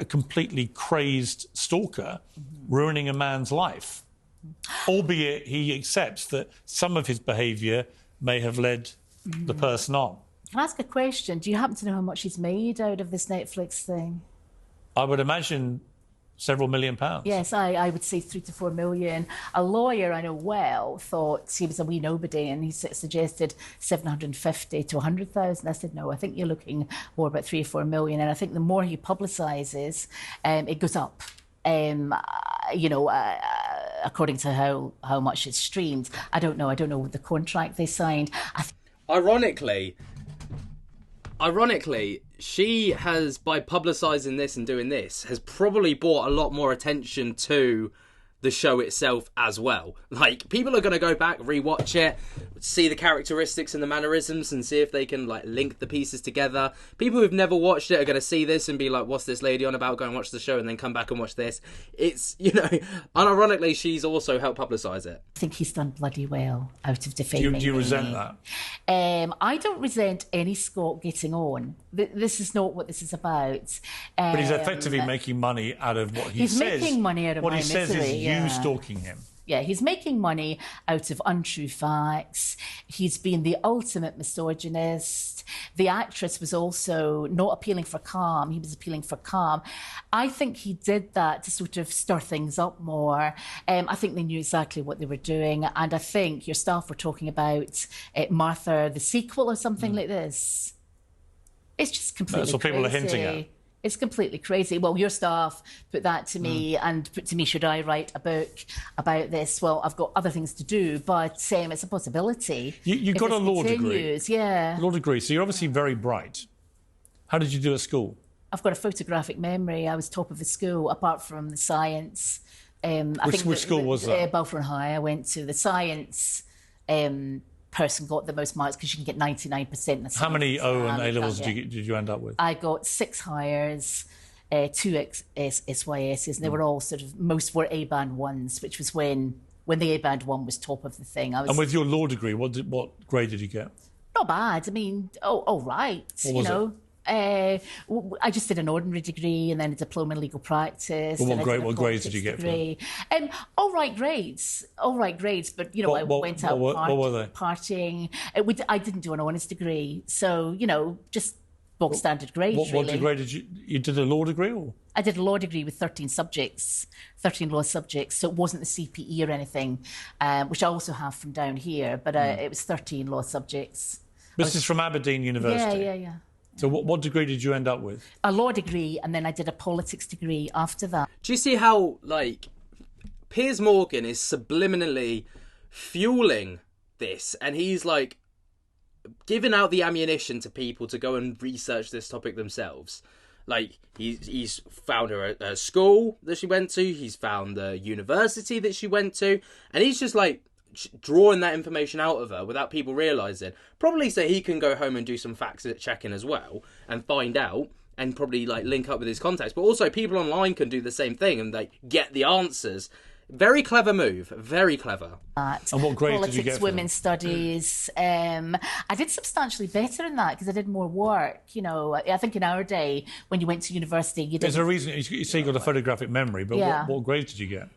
completely crazed stalker ruining a man's life, albeit he accepts that some of his behaviour may have led the person on. Can I ask a question? Do you happen to know how much he's made out of this Netflix thing? I would imagine several £1 million. Yes, I would say 3 to 4 million. A lawyer I know well thought he was a wee nobody, and he suggested 750 to 100,000. I said, no, I think you're looking more about 3 or 4 million. And I think the more he publicises, it goes up. According to how much it's streamed. I don't know the contract they signed. Ironically, she has, by publicising this and doing this, has probably brought a lot more attention to the show itself as well. Like, people are going to go back, rewatch it, see the characteristics and the mannerisms and see if they can, like, link the pieces together. People who've never watched it are going to see this and be like, what's this lady on about? Go and watch the show and then come back and watch this. It's, unironically, she's also helped publicise it. I think he's done bloody well out of defaming Do you resent that? I don't resent any Scot getting on. This is not what this is about. But he's effectively making money out of what he says. He's making money out of what my he says misery, is you stalking him. Yeah, he's making money out of untrue facts. He's been the ultimate misogynist. The actress was also not appealing for calm. He was appealing for calm. I think he did that to sort of stir things up more. I think they knew exactly what they were doing. And I think your staff were talking about Martha, the sequel or something like this. It's just completely That's what people are hinting at. It's completely crazy. Well, your staff put that to me and put to me, should I write a book about this? Well, I've got other things to do, but it's a possibility. You got a law degree. Yeah. Law degree, so you're obviously very bright. How did you do at school? I've got a photographic memory. I was top of the school, apart from the science. Which school was that? Balfour High. I went to the science. Person got the most marks because you can get 99%. How many O and A levels did you end up with? I got 6 hires, 2 SYSs, and they were all most were A-band 1s, which was when the A-band 1 was top of the thing. And with your law degree, what grade did you get? Not bad. I mean, all right. What was it? I just did an ordinary degree and then a diploma in legal practice. Well, what grades did you get for it? All right grades. But, I went out what were they? partying. I didn't do an honours degree. So, just bog standard grades, What degree did you did a law degree? Or? I did a law degree with 13 subjects, 13 law subjects. So it wasn't the CPE or anything, which I also have from down here. But it was 13 law subjects. This is from Aberdeen University? Yeah. So what degree did you end up with? A law degree, and then I did a politics degree after that. Do you see how, Piers Morgan is subliminally fueling this, and he's, giving out the ammunition to people to go and research this topic themselves? He's found her a school that she went to, he's found the university that she went to, and he's just, drawing that information out of her without people realising, probably so he can go home and do some fact checking as well and find out and probably link up with his contacts, but also people online can do the same thing and get the answers. Very clever move, very clever. And what grade did you get for women's studies. I did substantially better in that because I did more work. I think in our day when you went to university, you did. There's a reason you say you got a photographic memory, but what grades did you get?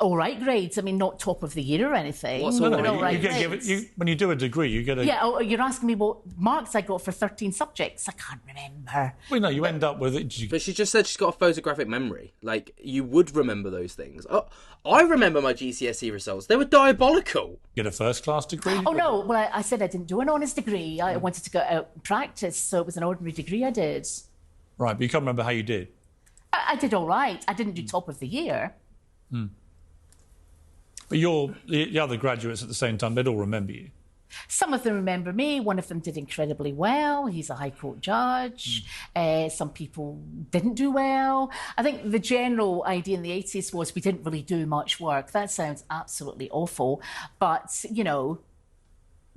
All right grades. I mean, not top of the year or anything. When you do a degree, you get a... Yeah, you're asking me what marks I got for 13 subjects. I can't remember. Well, no, you end up with it. But she just said she's got a photographic memory. You would remember those things. Oh, I remember my GCSE results. They were diabolical. Get a first-class degree? Oh, no. Well, I said I didn't do an honours degree. I wanted to go out and practice, so it was an ordinary degree I did. Right, but you can't remember how you did? I did all right. I didn't do top of the year. But the other graduates at the same time, they'd all remember you. Some of them remember me. One of them did incredibly well. He's a High Court judge. Some people didn't do well. I think the general idea in the 80s was we didn't really do much work. That sounds absolutely awful. But, you know,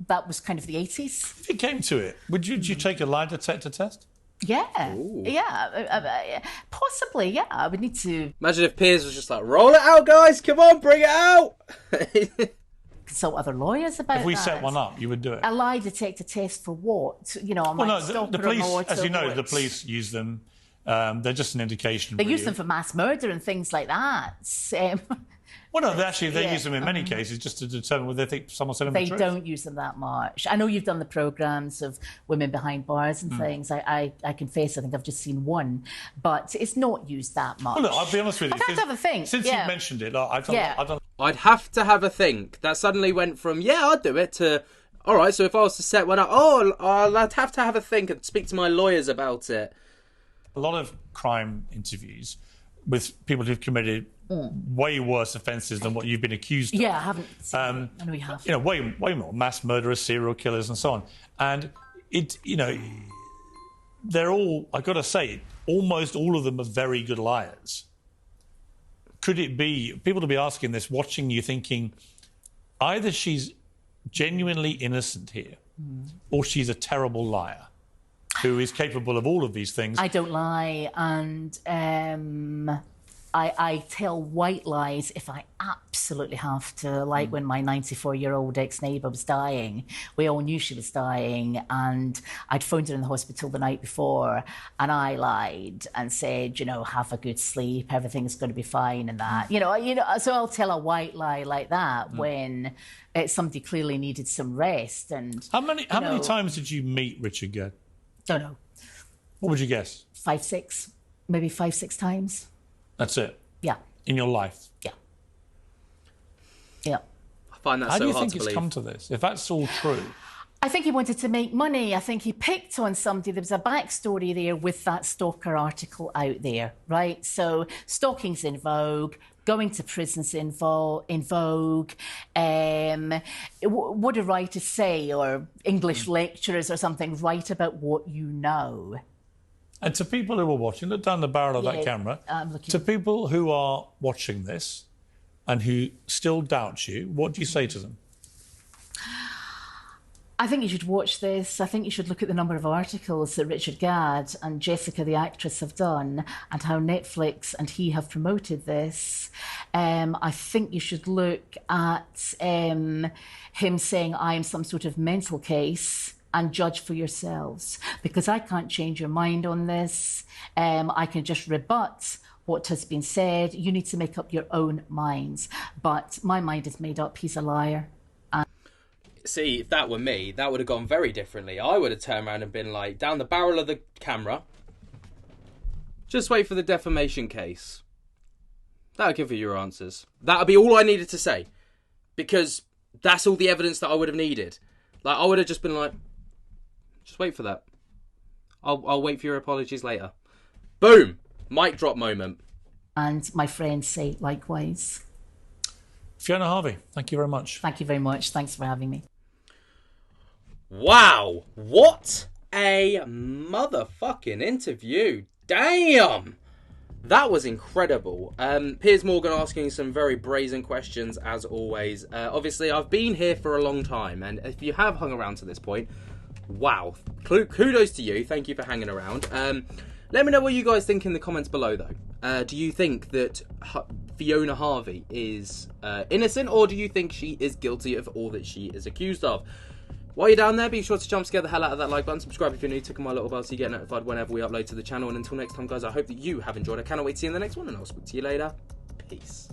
that was kind of the 80s. If it came to it, would you take a lie detector test? Yeah. Ooh. Yeah. Possibly, yeah. I would need to... Imagine if Piers was just like, roll it out, guys. Come on, bring it out. Consult other lawyers about that. If we set one up, you would do it. A lie detector test for what? You know, the police, as you know, the police use them. They're just an indication. They use them for mass murder and things like that. Well, no, they use them in many cases just to determine whether they think someone's telling the truth. They don't use them that much. I know you've done the programmes of women behind bars and things. I confess, I think I've just seen one, but it's not used that much. Well, look, I'll be honest with you. I'd have to have a think. Since you've mentioned it, I've done. I'd have to have a think. That suddenly went from, yeah, I'd do it, to, all right, so if I was to set one up, I'd have to have a think and speak to my lawyers about it. A lot of crime interviews with people who've committed way worse offences than what you've been accused of. Yeah, I haven't seen it. I know you have. You know, way more mass murderers, serial killers, and so on. And they're all, I've got to say, almost all of them are very good liars. Could it be people to be asking this, watching you, thinking either she's genuinely innocent here, or she's a terrible liar who is capable of all of these things? I don't lie, and I tell white lies if I absolutely have to. Like when my 94-year-old ex-neighbour was dying, we all knew she was dying, and I'd phoned her in the hospital the night before, and I lied and said, you know, have a good sleep, everything's going to be fine, and that, you know. So I'll tell a white lie like that when somebody clearly needed some rest. And how many times did you meet Richard Gere? Don't know. What would you guess? 5, 6, maybe 5, 6 times. That's it? Yeah. In your life? Yeah. Yeah. I find that so hard to believe. How do you think it's come to this, if that's all true? I think he wanted to make money. I think he picked on somebody. There was a backstory there with that stalker article out there, right? So stalking's in vogue. Going to prison's in vogue. What do writers say, or English lecturers or something, write about what you know? And to people who are watching, look down the barrel of that camera. To people who are watching this and who still doubt you, what do you say to them? I think you should watch this. I think you should look at the number of articles that Richard Gere and Jessica, the actress, have done, and how Netflix and he have promoted this. I think you should look at him saying, I am some sort of mental case, and judge for yourselves. Because I can't change your mind on this. I can just rebut what has been said. You need to make up your own minds. But my mind is made up. He's a liar. See, if that were me, that would have gone very differently. I would have turned around and been like, down the barrel of the camera, just wait for the defamation case. That would give you your answers. That would be all I needed to say. Because that's all the evidence that I would have needed. Like, I would have just been like, just wait for that. I'll wait for your apologies later. Boom! Mic drop moment. And my friends say likewise. Fiona Harvey, thank you very much. Thank you very much. Thanks for having me. Wow, what a motherfucking interview. Damn! That was incredible. Piers Morgan asking some very brazen questions, as always. Obviously, I've been here for a long time, and if you have hung around to this point, wow. Kudos to you. Thank you for hanging around. Let me know what you guys think in the comments below, though. Do you think that Fiona Harvey is innocent, or do you think she is guilty of all that she is accused of? While you're down there, be sure to jump scare the hell out of that like button, subscribe if you're new, tickle my little bell so you get notified whenever we upload to the channel, and until next time, guys, I hope that you have enjoyed. I cannot wait to see you in the next one, and I'll speak to you later. Peace.